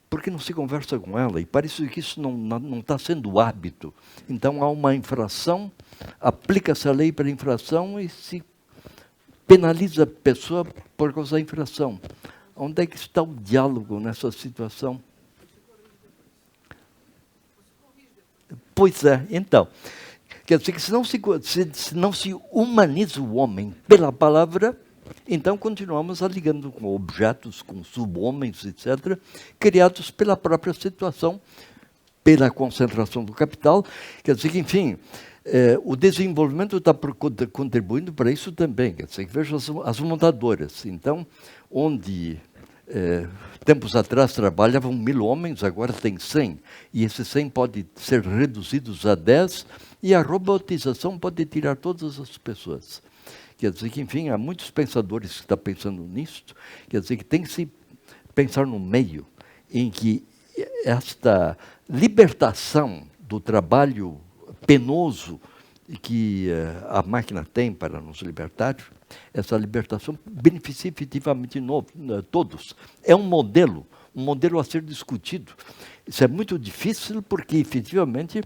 por que não se conversa com ela? E parece que isso não está sendo hábito. Então, há uma infração, aplica-se a lei para a infração e se penaliza a pessoa por causa da infração. Onde é que está o diálogo nessa situação? Pois é, então. Quer dizer que se não se humaniza o homem pela palavra, então continuamos ligando com objetos, com sub-homens, etc., criados pela própria situação, pela concentração do capital. Quer dizer que, enfim, o desenvolvimento está contribuindo para isso também. Quer dizer, que veja as montadoras. Então, onde tempos atrás trabalhavam 1000 homens, agora tem 100. E esses 100 podem ser reduzidos a 10, e a robotização pode tirar todas as pessoas. Quer dizer que, enfim, há muitos pensadores que estão pensando nisso. Quer dizer que tem que se pensar no meio em que esta libertação do trabalho penoso que a máquina tem para nos libertar, essa libertação beneficia efetivamente todos. É um modelo a ser discutido. Isso é muito difícil porque, efetivamente,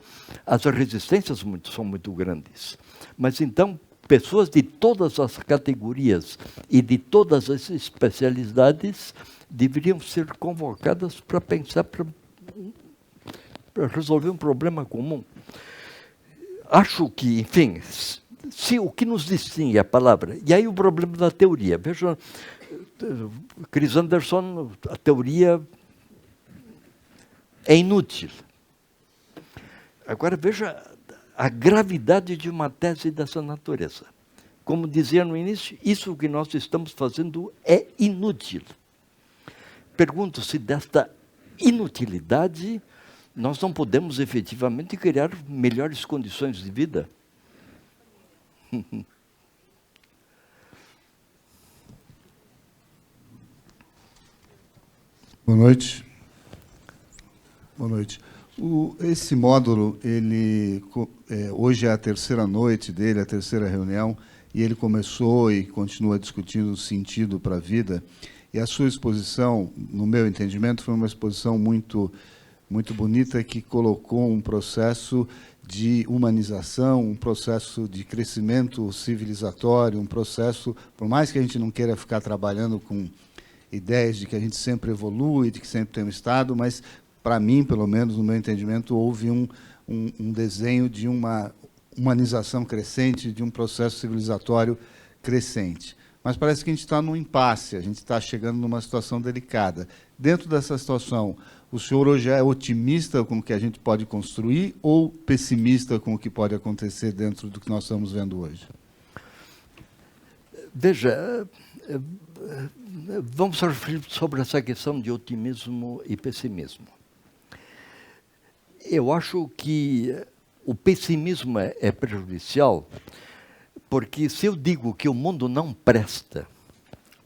as resistências são muito grandes. Mas, então, pessoas de todas as categorias e de todas as especialidades deveriam ser convocadas para pensar, para resolver um problema comum. Acho que, enfim, se o que nos distingue é a palavra, e aí o problema da teoria. Veja, Chris Anderson, a teoria é inútil. Agora veja a gravidade de uma tese dessa natureza. Como dizia no início, isso que nós estamos fazendo é inútil. Pergunto se desta inutilidade nós não podemos efetivamente criar melhores condições de vida. Boa noite. Boa noite. Esse módulo, hoje é a terceira noite dele, a terceira reunião, e ele começou e continua discutindo o sentido para a vida. E a sua exposição, no meu entendimento, foi uma exposição muito bonita, que colocou um processo de humanização, um processo de crescimento civilizatório, um processo, por mais que a gente não queira ficar trabalhando com ideias de que a gente sempre evolui, de que sempre tem um Estado, mas, para mim, pelo menos, no meu entendimento, houve um desenho de uma humanização crescente, de um processo civilizatório crescente. Mas parece que a gente está num impasse, a gente está chegando numa situação delicada. Dentro dessa situação, o senhor hoje é otimista com o que a gente pode construir ou pessimista com o que pode acontecer dentro do que nós estamos vendo hoje? Veja, vamos refletir sobre essa questão de otimismo e pessimismo. Eu acho que o pessimismo é prejudicial, porque se eu digo que o mundo não presta,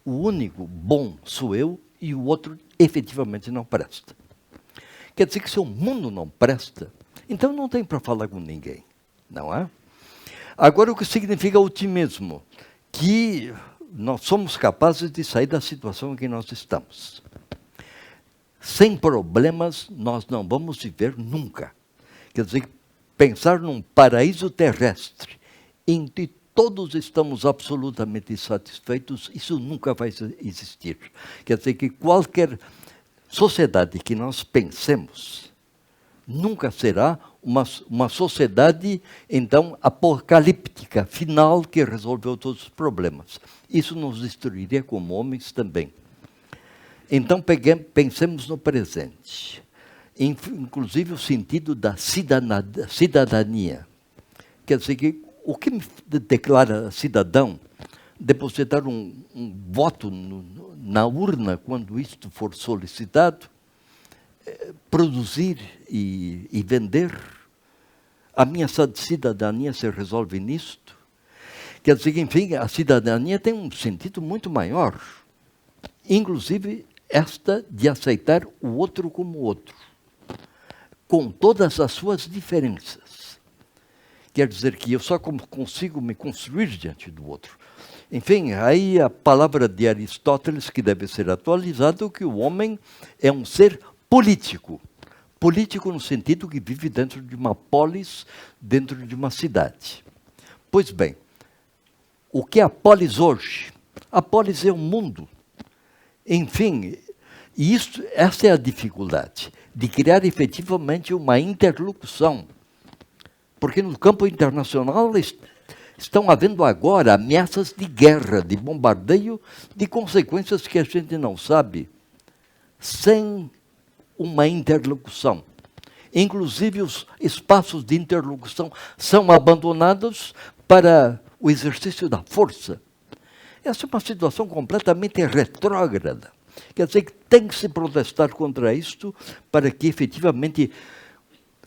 o único bom sou eu e o outro efetivamente não presta. Quer dizer que se o mundo não presta, então não tem para falar com ninguém, não é? Agora, o que significa otimismo? Que nós somos capazes de sair da situação em que nós estamos. Sem problemas, nós não vamos viver nunca. Quer dizer, pensar num paraíso terrestre, em que todos estamos absolutamente satisfeitos, isso nunca vai existir. Quer dizer que qualquer sociedade que nós pensemos nunca será uma sociedade, então, apocalíptica, final, que resolveu todos os problemas. Isso nos destruiria como homens também. Então, pensemos no presente, inclusive o sentido da cidadania. Quer dizer, que o que me declara cidadão, depositar um voto na urna quando isto for solicitado, produzir e vender, a minha cidadania se resolve nisto. Quer dizer que, enfim, a cidadania tem um sentido muito maior, inclusive esta de aceitar o outro como outro, com todas as suas diferenças. Quer dizer que eu só consigo me construir diante do outro. Enfim, aí a palavra de Aristóteles, que deve ser atualizada, que o homem é um ser político. Político no sentido que vive dentro de uma polis, dentro de uma cidade. Pois bem, o que é a polis hoje? A polis é o mundo. Enfim, essa é a dificuldade, de criar efetivamente uma interlocução. Porque no campo internacional estão havendo agora ameaças de guerra, de bombardeio, de consequências que a gente não sabe, sem uma interlocução. Inclusive, os espaços de interlocução são abandonados para o exercício da força. Essa é uma situação completamente retrógrada. Quer dizer que tem que se protestar contra isto para que, efetivamente,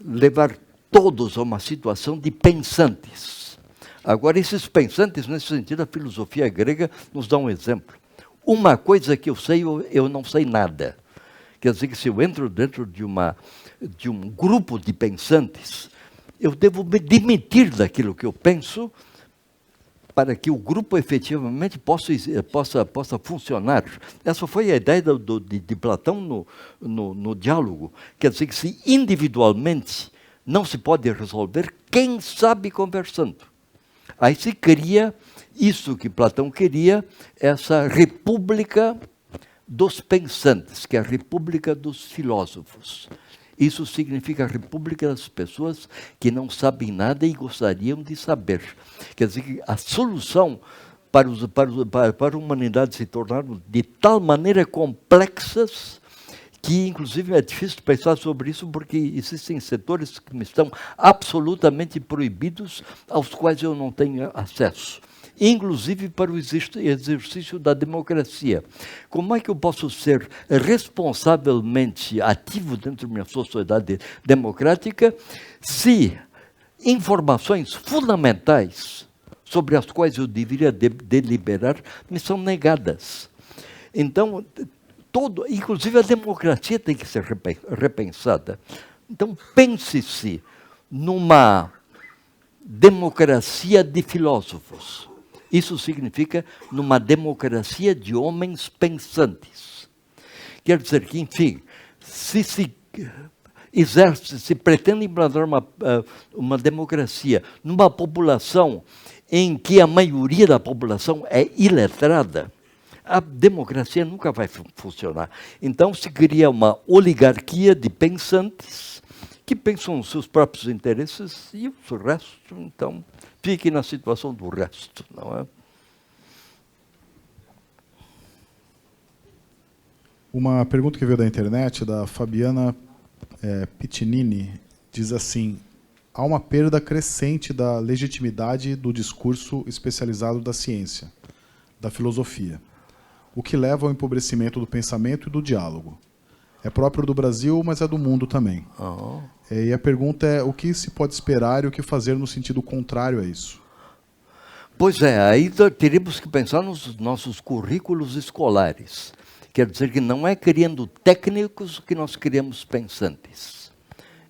levar todos a uma situação de pensantes. Agora, esses pensantes, nesse sentido, a filosofia grega nos dá um exemplo. Uma coisa que eu sei, eu não sei nada. Quer dizer que se eu entro dentro de um grupo de pensantes, eu devo me demitir daquilo que eu penso para que o grupo efetivamente possa funcionar. Essa foi a ideia de Platão no diálogo. Quer dizer que se individualmente não se pode resolver, quem sabe conversando. Aí se cria isso que Platão queria, essa república dos pensantes, que é a república dos filósofos. Isso significa a república das pessoas que não sabem nada e gostariam de saber. Quer dizer que a solução para a humanidade se tornaram de tal maneira complexas que, inclusive, é difícil pensar sobre isso, porque existem setores que me estão absolutamente proibidos, aos quais eu não tenho acesso. Inclusive para o exercício da democracia. Como é que eu posso ser responsavelmente ativo dentro da minha sociedade democrática se informações fundamentais sobre as quais eu deveria deliberar me são negadas? Então, inclusive a democracia tem que ser repensada. Então, pense-se numa democracia de filósofos. Isso significa numa democracia de homens pensantes. Quer dizer que, enfim, se pretende implantar uma democracia numa população em que a maioria da população é iletrada, a democracia nunca vai funcionar. Então se cria uma oligarquia de pensantes que pensam nos seus próprios interesses e o resto, então, fique na situação do resto, não é? Uma pergunta que veio da internet, da Fabiana Pitinini, diz assim: há uma perda crescente da legitimidade do discurso especializado da ciência, da filosofia, o que leva ao empobrecimento do pensamento e do diálogo. É próprio do Brasil, mas é do mundo também. Oh. E a pergunta é: o que se pode esperar e o que fazer no sentido contrário a isso? Pois é, aí teríamos que pensar nos nossos currículos escolares. Quer dizer que não é criando técnicos que nós criamos pensantes.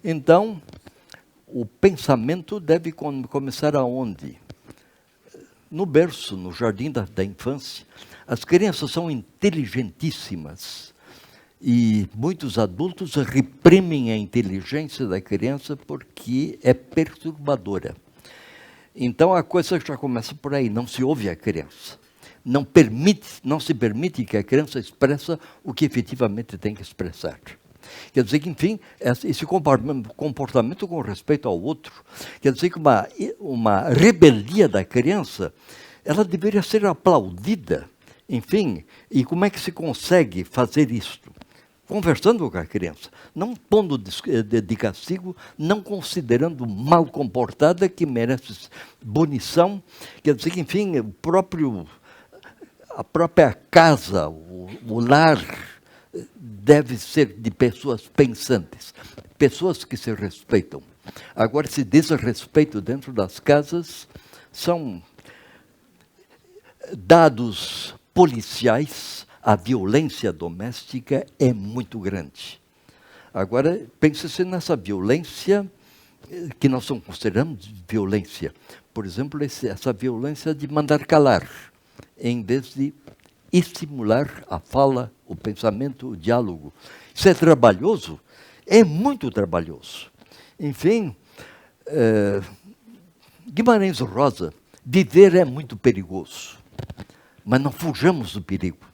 Então, o pensamento deve começar aonde? No berço, no jardim da infância. As crianças são inteligentíssimas. E muitos adultos reprimem a inteligência da criança porque é perturbadora. Então a coisa já começa por aí, não se ouve a criança. Não se permite que a criança expresse o que efetivamente tem que expressar. Quer dizer que, enfim, esse comportamento com respeito ao outro, quer dizer que uma rebeldia da criança, ela deveria ser aplaudida. Enfim, e como é que se consegue fazer isto? Conversando com a criança, não pondo de castigo, não considerando mal comportada que merece punição. Quer dizer que, enfim, a própria casa, o lar, deve ser de pessoas pensantes, pessoas que se respeitam. Agora, esse desrespeito dentro das casas são dados policiais. A violência doméstica é muito grande. Agora, pense-se nessa violência que nós não consideramos violência. Por exemplo, essa violência de mandar calar, em vez de estimular a fala, o pensamento, o diálogo. Isso é trabalhoso? É muito trabalhoso. Enfim, Guimarães Rosa, viver é muito perigoso, mas não fujamos do perigo.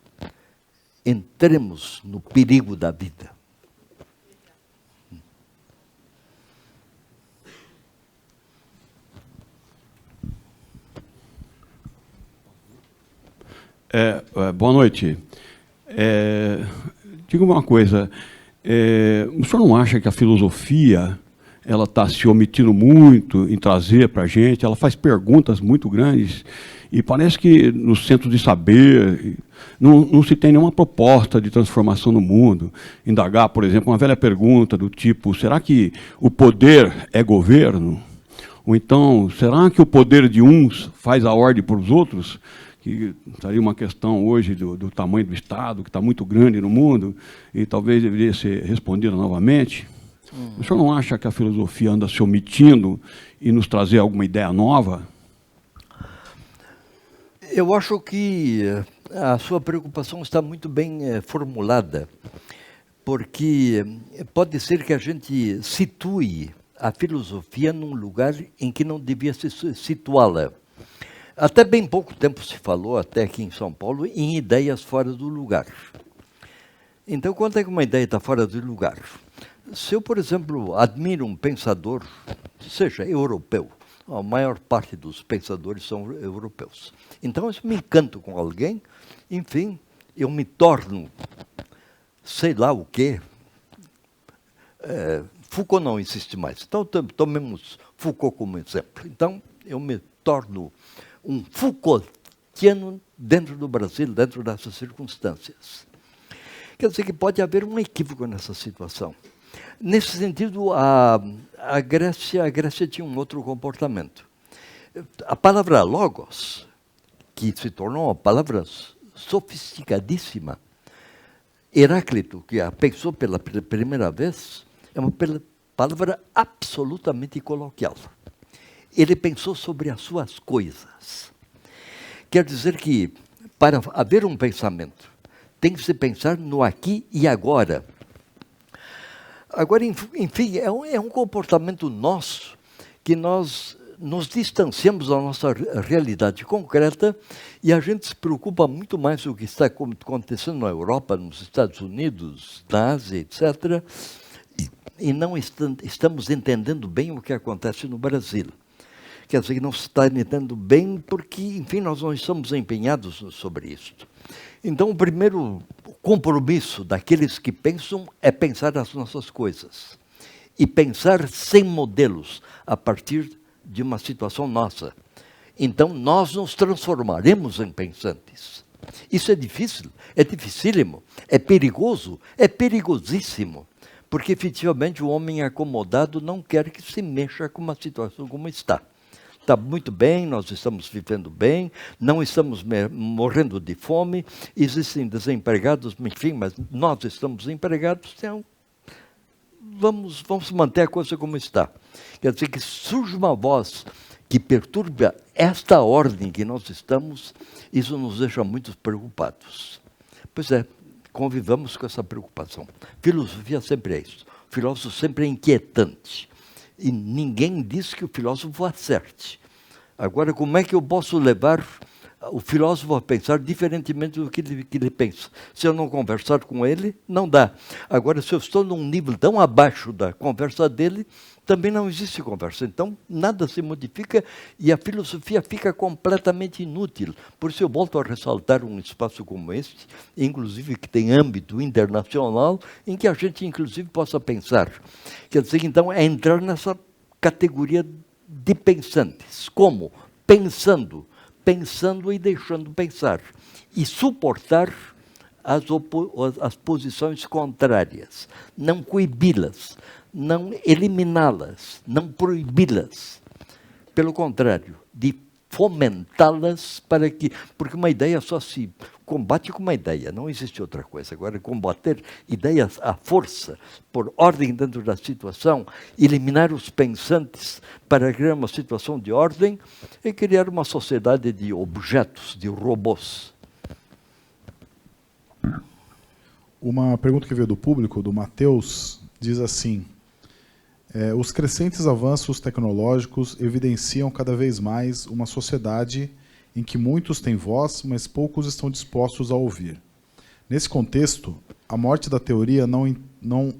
Entremos no perigo da vida. Boa noite. Diga uma coisa, o senhor não acha que a filosofia ela está se omitindo muito em trazer para a gente? Ela faz perguntas muito grandes e parece que no centro de saber não se tem nenhuma proposta de transformação no mundo. Indagar, por exemplo, uma velha pergunta do tipo, será que o poder é governo? Ou então, será que o poder de uns faz a ordem para os outros? Que estaria uma questão hoje do tamanho do Estado, que está muito grande no mundo, e talvez deveria ser respondida novamente. O senhor não acha que a filosofia anda se omitindo e nos trazer alguma ideia nova? Eu acho que a sua preocupação está muito bem formulada, porque pode ser que a gente situe a filosofia num lugar em que não devia se situá-la. Até bem pouco tempo se falou, até aqui em São Paulo, em ideias fora do lugar. Então, quando é que uma ideia está fora do lugar? Se eu, por exemplo, admiro um pensador, seja europeu, a maior parte dos pensadores são europeus. Então, eu me encanto com alguém, enfim, eu me torno, sei lá o quê. Foucault não existe mais. Então, tomemos Foucault como exemplo. Então, eu me torno um Foucaultiano dentro do Brasil, dentro dessas circunstâncias. Quer dizer que pode haver um equívoco nessa situação. Nesse sentido, a Grécia tinha um outro comportamento. A palavra logos, que se tornou uma palavra sofisticadíssima, Heráclito, que a pensou pela primeira vez, é uma palavra absolutamente coloquial. Ele pensou sobre as suas coisas. Quer dizer que, para haver um pensamento, tem que se pensar no aqui e agora. Agora, enfim, é um comportamento nosso que nós nos distanciamos da nossa realidade concreta e a gente se preocupa muito mais com o que está acontecendo na Europa, nos Estados Unidos, na Ásia, etc., e não estamos entendendo bem o que acontece no Brasil. Quer dizer, que não se está entendendo bem porque, enfim, nós não estamos empenhados sobre isso. Então, o primeiro compromisso daqueles que pensam é pensar as nossas coisas. E pensar sem modelos, a partir de uma situação nossa. Então, nós nos transformaremos em pensantes. Isso é difícil, é dificílimo, é perigoso, é perigosíssimo. Porque, efetivamente, o homem acomodado não quer que se mexa com uma situação como está. Está muito bem, nós estamos vivendo bem, não estamos morrendo de fome, existem desempregados, enfim, mas nós estamos empregados, então vamos manter a coisa como está. Quer dizer que surge uma voz que perturba esta ordem que nós estamos, isso nos deixa muito preocupados. Pois é, convivamos com essa preocupação. Filosofia sempre é isso. O filósofo sempre é inquietante. E ninguém diz que o filósofo acerte. Agora, como é que eu posso levar o filósofo vai pensar diferentemente do que ele pensa. Se eu não conversar com ele, não dá. Agora, se eu estou num nível tão abaixo da conversa dele, também não existe conversa. Então, nada se modifica e a filosofia fica completamente inútil. Por isso, eu volto a ressaltar um espaço como este, inclusive que tem âmbito internacional, em que a gente, inclusive, possa pensar. Quer dizer, então, é entrar nessa categoria de pensantes. Como? Pensando e deixando pensar. E suportar as posições contrárias. Não coibi-las, não eliminá-las, não proibi-las. Pelo contrário, de fomentá-las para que... Porque uma ideia só se combate com uma ideia, não existe outra coisa. Agora, combater ideias à força, por ordem dentro da situação, eliminar os pensantes para criar uma situação de ordem, é criar uma sociedade de objetos, de robôs. Uma pergunta que veio do público, do Matheus, diz assim: os crescentes avanços tecnológicos evidenciam cada vez mais uma sociedade em que muitos têm voz, mas poucos estão dispostos a ouvir. Nesse contexto, a morte da teoria não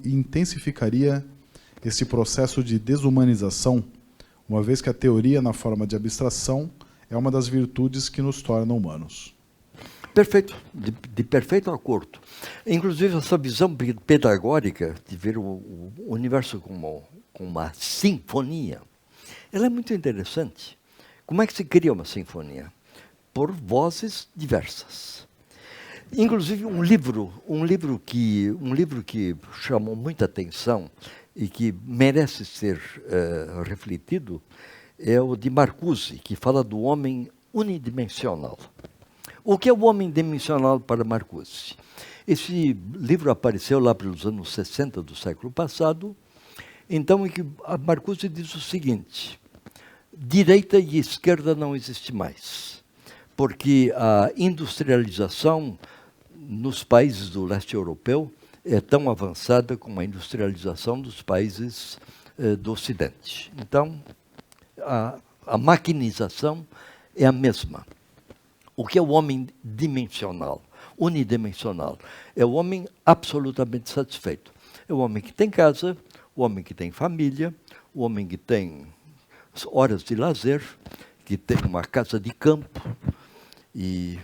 intensificaria esse processo de desumanização, uma vez que a teoria, na forma de abstração, é uma das virtudes que nos tornam humanos? Perfeito, de perfeito acordo. Inclusive, essa visão pedagógica de ver o universo como uma sinfonia, ela é muito interessante. Como é que se cria uma sinfonia? Por vozes diversas. Inclusive, um livro que chamou muita atenção e que merece ser refletido é o de Marcuse, que fala do homem unidimensional. O que é o homem dimensional para Marcuse? Esse livro apareceu lá pelos anos 60 do século passado, então em que a Marcuse diz o seguinte: direita e esquerda não existe mais, porque a industrialização nos países do leste europeu é tão avançada como a industrialização dos países do ocidente. Então, a maquinização é a mesma. O que é o homem dimensional, unidimensional? É o homem absolutamente satisfeito. É o homem que tem casa, o homem que tem família, o homem que tem horas de lazer, que tem uma casa de campo e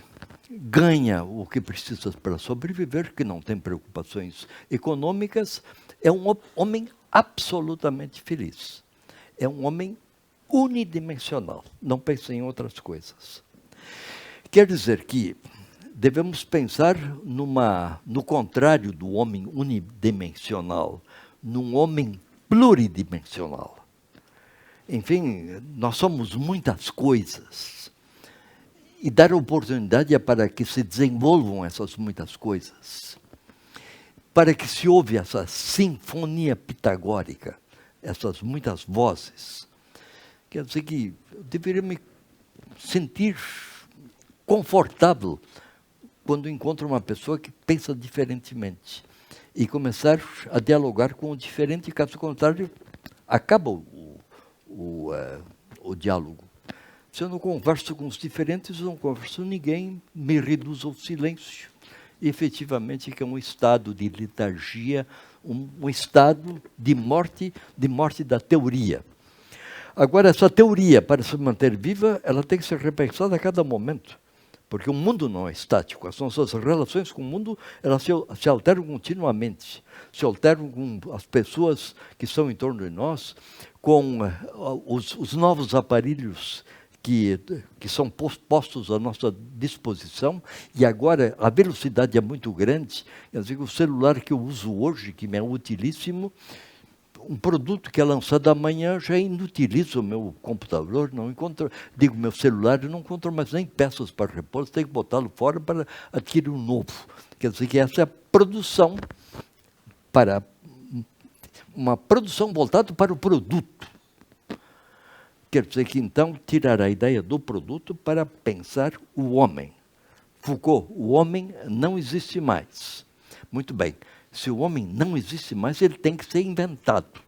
ganha o que precisa para sobreviver, que não tem preocupações econômicas. É um homem absolutamente feliz. É um homem unidimensional, não pensa em outras coisas. Quer dizer que devemos pensar no contrário do homem unidimensional, num homem pluridimensional. Enfim, nós somos muitas coisas. E dar oportunidade para que se desenvolvam essas muitas coisas. Para que se ouve essa sinfonia pitagórica, essas muitas vozes. Quer dizer que eu deveria me sentir confortável quando encontro uma pessoa que pensa diferentemente e começar a dialogar com o diferente, caso contrário, acaba o diálogo. Se eu não converso com os diferentes, eu não converso com ninguém, me reduzo ao silêncio. E, efetivamente, que é um estado de letargia, um estado de morte da teoria. Agora, essa teoria, para se manter viva, ela tem que ser repensada a cada momento. Porque o mundo não é estático, as nossas relações com o mundo elas se alteram continuamente, se alteram com as pessoas que estão em torno de nós, com os novos aparelhos que são postos à nossa disposição, e agora a velocidade é muito grande. Quer dizer, o celular que eu uso hoje, que me é utilíssimo, um produto que é lançado amanhã já inutiliza o meu computador, não encontro, digo, meu celular, eu não encontro mais nem peças para repor, tenho que botá-lo fora para adquirir um novo. Quer dizer que essa é a produção, uma produção voltada para o produto. Quer dizer que, então, tirar a ideia do produto para pensar o homem. Foucault, o homem não existe mais. Muito bem. Se o homem não existe mais, ele tem que ser inventado.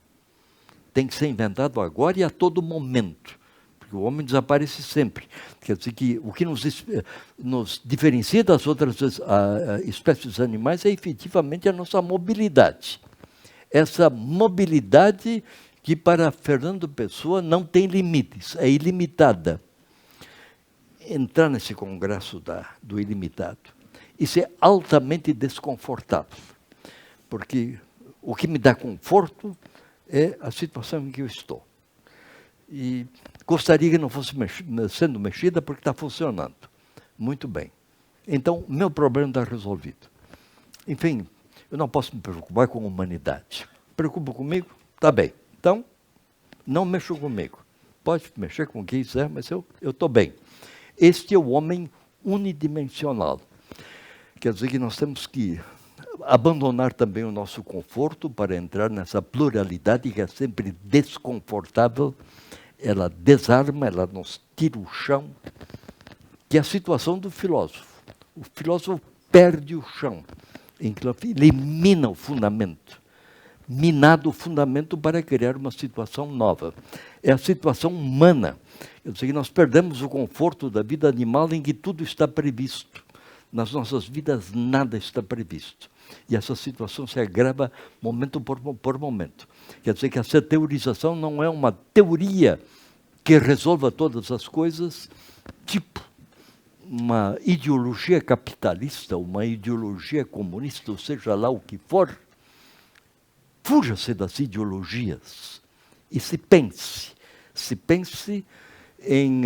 Tem que ser inventado agora e a todo momento. Porque o homem desaparece sempre. Quer dizer que o que nos diferencia das outras espécies animais é efetivamente a nossa mobilidade. Essa mobilidade que para Fernando Pessoa não tem limites, é ilimitada. Entrar nesse congresso do ilimitado, isso é altamente desconfortável, porque o que me dá conforto é a situação em que eu estou. E gostaria que não fosse sendo mexida porque está funcionando. Muito bem. Então, meu problema está resolvido. Enfim, eu não posso me preocupar com a humanidade. Preocupa comigo? Tá bem. Então, não mexa comigo. Pode mexer com quem quiser, mas eu estou bem. Este é o homem unidimensional. Quer dizer que nós temos que abandonar também o nosso conforto para entrar nessa pluralidade que é sempre desconfortável. Ela desarma, ela nos tira o chão, que é a situação do filósofo. O filósofo perde o chão, ele mina o fundamento. Minado o fundamento para criar uma situação nova. É a situação humana. Quer dizer que nós perdemos o conforto da vida animal em que tudo está previsto. Nas nossas vidas nada está previsto. E essa situação se agrava momento por momento. Quer dizer que essa teorização não é uma teoria que resolva todas as coisas, tipo uma ideologia capitalista, uma ideologia comunista, ou seja lá o que for. Fuja-se das ideologias e se pense em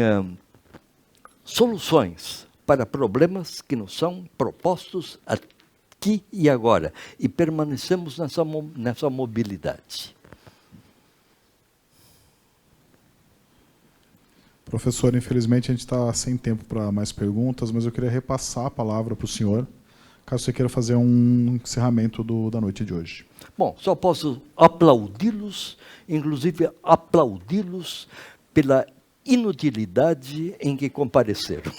soluções para problemas que nos são propostos aqui e agora, e permanecemos nessa mobilidade. Professor, infelizmente a gente está sem tempo para mais perguntas, mas eu queria repassar a palavra para o senhor, caso você queira fazer um encerramento da noite de hoje. Bom, só posso aplaudi-los, inclusive aplaudi-los pela inutilidade em que compareceram.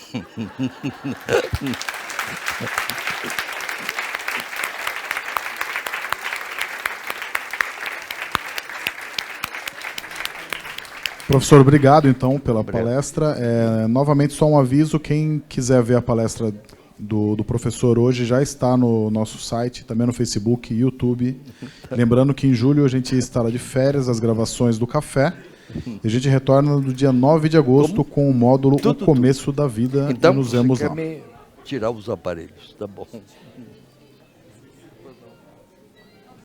Professor, obrigado então pela palestra. Novamente, só um aviso, quem quiser ver a palestra do professor hoje já está no nosso site, também no Facebook e YouTube. Lembrando que em julho a gente estará de férias, as gravações do café. E a gente retorna no dia 9 de agosto com o módulo O Começo da Vida. Então, e nos vemos lá. Então, você quer me tirar os aparelhos, tá bom.